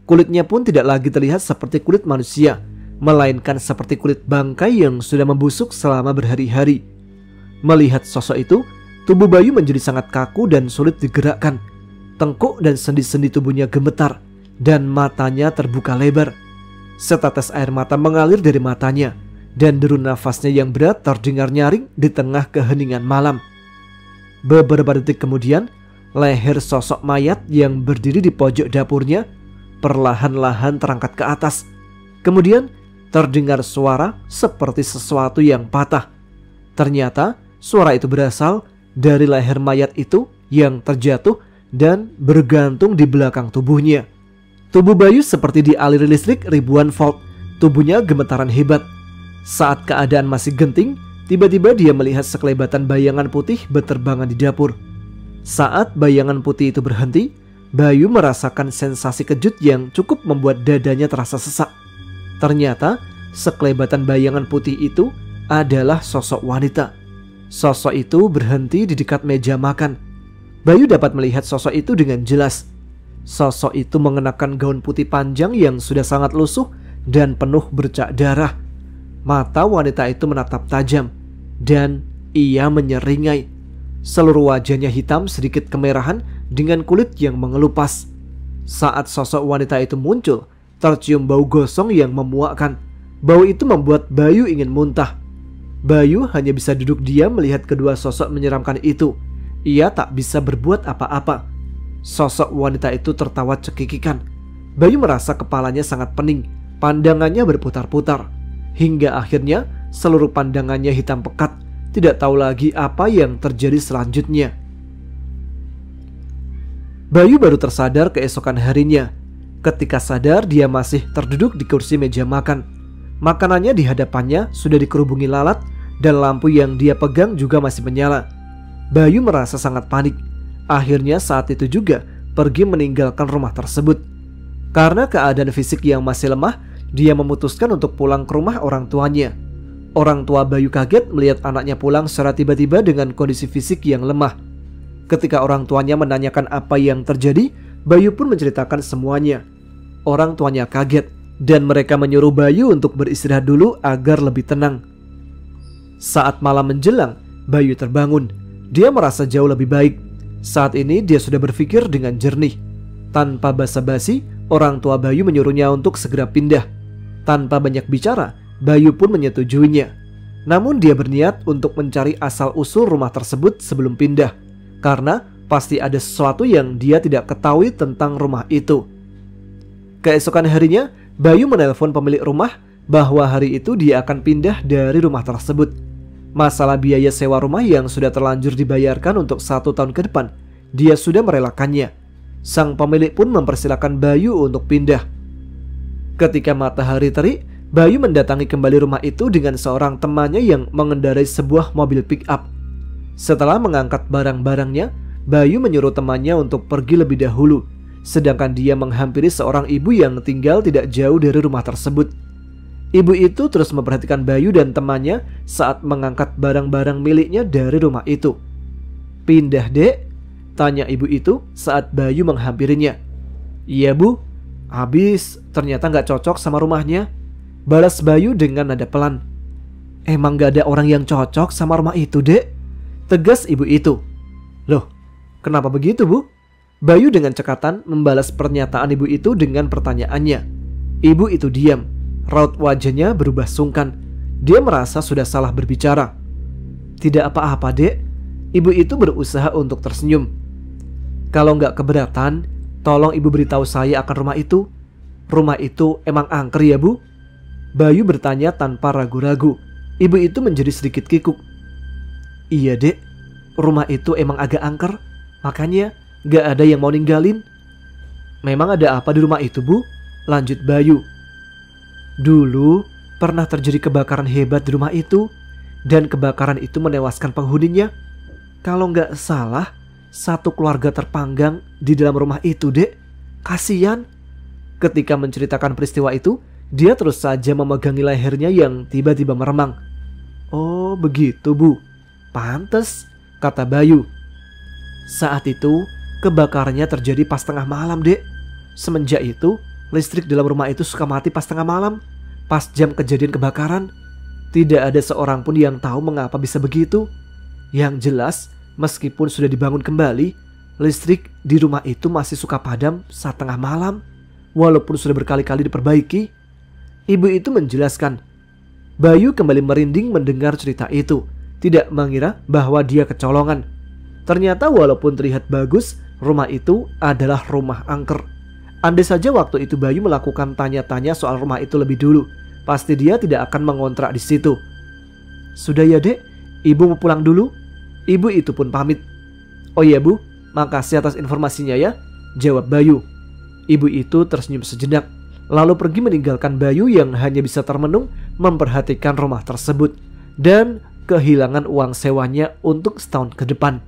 Kulitnya pun tidak lagi terlihat seperti kulit manusia, melainkan seperti kulit bangkai yang sudah membusuk selama berhari-hari. Melihat sosok itu, tubuh Bayu menjadi sangat kaku dan sulit digerakkan. Tengkuk dan sendi-sendi tubuhnya gemetar dan matanya terbuka lebar. Setetes air mata mengalir dari matanya dan deru nafasnya yang berat terdengar nyaring di tengah keheningan malam. Beberapa detik kemudian, leher sosok mayat yang berdiri di pojok dapurnya perlahan-lahan terangkat ke atas. Kemudian terdengar suara seperti sesuatu yang patah. Ternyata suara itu berasal dari leher mayat itu yang terjatuh dan bergantung di belakang tubuhnya. Tubuh Bayu seperti dialiri listrik ribuan volt. Tubuhnya gemetaran hebat. Saat keadaan masih genting, tiba-tiba dia melihat sekelebatan bayangan putih berterbangan di dapur. Saat bayangan putih itu berhenti, Bayu merasakan sensasi kejut yang cukup membuat dadanya terasa sesak. Ternyata sekelebatan bayangan putih itu adalah sosok wanita. Sosok itu berhenti di dekat meja makan. Bayu dapat melihat sosok itu dengan jelas. Sosok itu mengenakan gaun putih panjang yang sudah sangat lusuh dan penuh bercak darah. Mata wanita itu menatap tajam dan ia menyeringai. Seluruh wajahnya hitam sedikit kemerahan dengan kulit yang mengelupas. Saat sosok wanita itu muncul, tercium bau gosong yang memuakkan. Bau itu membuat Bayu ingin muntah. Bayu hanya bisa duduk diam melihat kedua sosok menyeramkan itu. Ia tak bisa berbuat apa-apa. Sosok wanita itu tertawa cekikikan. Bayu merasa kepalanya sangat pening. Pandangannya berputar-putar. Hingga akhirnya seluruh pandangannya hitam pekat. Tidak tahu lagi apa yang terjadi selanjutnya. Bayu baru tersadar keesokan harinya. Ketika sadar, dia masih terduduk di kursi meja makan. Makanannya di hadapannya sudah dikerubungi lalat dan lampu yang dia pegang juga masih menyala. Bayu merasa sangat panik. Akhirnya saat itu juga pergi meninggalkan rumah tersebut. Karena keadaan fisik yang masih lemah, dia memutuskan untuk pulang ke rumah orang tuanya. Orang tua Bayu kaget melihat anaknya pulang secara tiba-tiba dengan kondisi fisik yang lemah. Ketika orang tuanya menanyakan apa yang terjadi, Bayu pun menceritakan semuanya. Orang tuanya kaget dan mereka menyuruh Bayu untuk beristirahat dulu agar lebih tenang. Saat malam menjelang, Bayu terbangun. Dia merasa jauh lebih baik. Saat ini dia sudah berpikir dengan jernih. Tanpa basa-basi, orang tua Bayu menyuruhnya untuk segera pindah. Tanpa banyak bicara, Bayu pun menyetujuinya. Namun dia berniat untuk mencari asal-usul rumah tersebut sebelum pindah, karena pasti ada sesuatu yang dia tidak ketahui tentang rumah itu. Keesokan harinya, Bayu menelpon pemilik rumah bahwa hari itu dia akan pindah dari rumah tersebut. Masalah biaya sewa rumah yang sudah terlanjur dibayarkan untuk 1 tahun ke depan, dia sudah merelakannya. Sang pemilik pun mempersilahkan Bayu untuk pindah. Ketika matahari terik, Bayu mendatangi kembali rumah itu dengan seorang temannya yang mengendarai sebuah mobil pick-up. Setelah mengangkat barang-barangnya, Bayu menyuruh temannya untuk pergi lebih dahulu, sedangkan dia menghampiri seorang ibu yang tinggal tidak jauh dari rumah tersebut. Ibu itu terus memperhatikan Bayu dan temannya saat mengangkat barang-barang miliknya dari rumah itu. "Pindah, Dek?" tanya ibu itu saat Bayu menghampirinya. "Iya, Bu. Habis ternyata gak cocok sama rumahnya," balas Bayu dengan nada pelan. "Emang gak ada orang yang cocok sama rumah itu, Dek?" tegas ibu itu. "Loh, kenapa begitu, Bu?" Bayu dengan cekatan membalas pernyataan ibu itu dengan pertanyaannya. Ibu itu diam. Raut wajahnya berubah sungkan. Dia merasa sudah salah berbicara. "Tidak apa-apa, Dek." Ibu itu berusaha untuk tersenyum. "Kalau nggak keberatan, tolong ibu beritahu saya akan rumah itu. Rumah itu emang angker ya, Bu?" Bayu bertanya tanpa ragu-ragu. Ibu itu menjadi sedikit kikuk. "Iya, Dek. Rumah itu emang agak angker. Makanya nggak ada yang mau ninggalin." "Memang ada apa di rumah itu, Bu?" lanjut Bayu. "Dulu pernah terjadi kebakaran hebat di rumah itu, dan kebakaran itu menewaskan penghuninya. Kalau nggak salah, 1 keluarga terpanggang di dalam rumah itu, Dek. Kasian." Ketika menceritakan peristiwa itu, dia terus saja memegangi lehernya yang tiba-tiba meremang. "Oh begitu, Bu. Pantes," kata Bayu. "Saat itu kebakarannya terjadi pas tengah malam, Dek. Semenjak itu listrik dalam rumah itu suka mati pas tengah malam, pas jam kejadian kebakaran. Tidak ada seorang pun yang tahu mengapa bisa begitu. Yang jelas, meskipun sudah dibangun kembali, listrik di rumah itu masih suka padam saat tengah malam, walaupun sudah berkali-kali diperbaiki." Ibu itu menjelaskan. Bayu kembali merinding mendengar cerita itu, tidak mengira bahwa dia kecolongan. Ternyata walaupun terlihat bagus, rumah itu adalah rumah angker. Andai saja waktu itu Bayu melakukan tanya-tanya soal rumah itu lebih dulu, pasti dia tidak akan mengontrak di situ. "Sudah ya, Dek, Ibu mau pulang dulu." Ibu itu pun pamit. "Oh iya, Bu, makasih atas informasinya ya," jawab Bayu. Ibu itu tersenyum sejenak, lalu pergi meninggalkan Bayu yang hanya bisa termenung memperhatikan rumah tersebut dan kehilangan uang sewanya untuk setahun ke depan.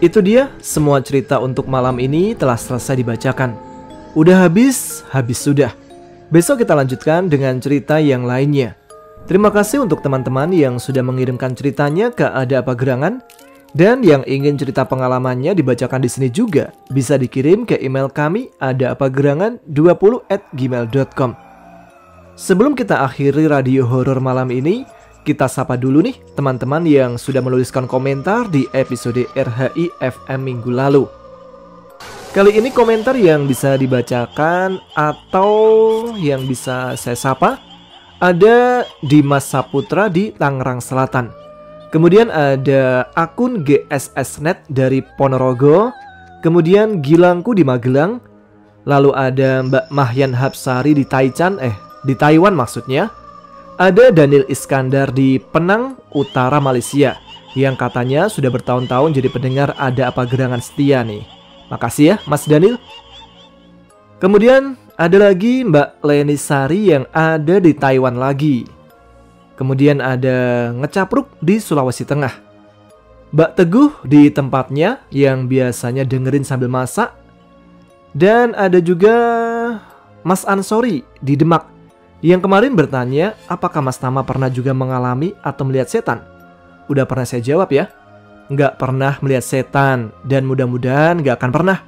Itu dia semua cerita untuk malam ini telah selesai dibacakan. Udah habis sudah. Besok kita lanjutkan dengan cerita yang lainnya. Terima kasih untuk teman-teman yang sudah mengirimkan ceritanya ke Ada Apa Gerangan. Dan yang ingin cerita pengalamannya dibacakan di sini juga bisa dikirim ke email kami adaapagerangan20@gmail.com. Sebelum kita akhiri radio horor malam ini, kita sapa dulu nih teman-teman yang sudah menuliskan komentar di episode RHI FM minggu lalu. Kali ini komentar yang bisa dibacakan atau yang bisa saya sapa ada Dimas Saputra di Tangerang Selatan. Kemudian ada akun GSSnet dari Ponorogo. Kemudian Gilangku di Magelang. Lalu ada Mbak Mahyan Hapsari di di Taiwan maksudnya. Ada Daniel Iskandar di Penang, Utara Malaysia, yang katanya sudah bertahun-tahun jadi pendengar Ada Apa Gerangan setia nih. Makasih ya Mas Daniel. Kemudian ada lagi Mbak Leni Sari yang ada di Taiwan lagi. Kemudian ada Ngecapruk di Sulawesi Tengah. Mbak Teguh di tempatnya yang biasanya dengerin sambil masak. Dan ada juga Mas Ansori di Demak, yang kemarin bertanya apakah Mas Tama pernah juga mengalami atau melihat setan. udah pernah saya jawab ya. Nggak pernah melihat setan dan mudah-mudahan nggak akan pernah.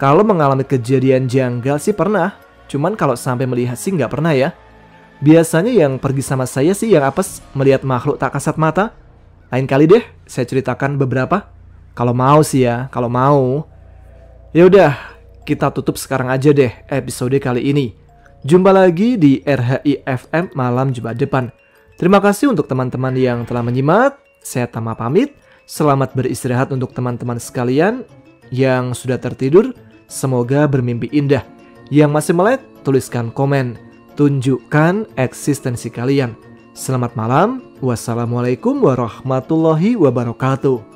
Kalau mengalami kejadian janggal sih pernah, cuman kalau sampai melihat sih nggak pernah ya. Biasanya yang pergi sama saya sih yang apes melihat makhluk tak kasat mata. Lain kali deh saya ceritakan beberapa. Kalau mau sih ya, kalau mau. Ya udah, kita tutup sekarang aja deh episode kali ini. Jumpa lagi di RHI FM malam Jumat depan. Terima kasih untuk teman-teman yang telah menyimak. Saya Tama pamit. Selamat beristirahat untuk teman-teman sekalian yang sudah tertidur. Semoga bermimpi indah. Yang masih melek, tuliskan komen. Tunjukkan eksistensi kalian. Selamat malam. Wassalamualaikum warahmatullahi wabarakatuh.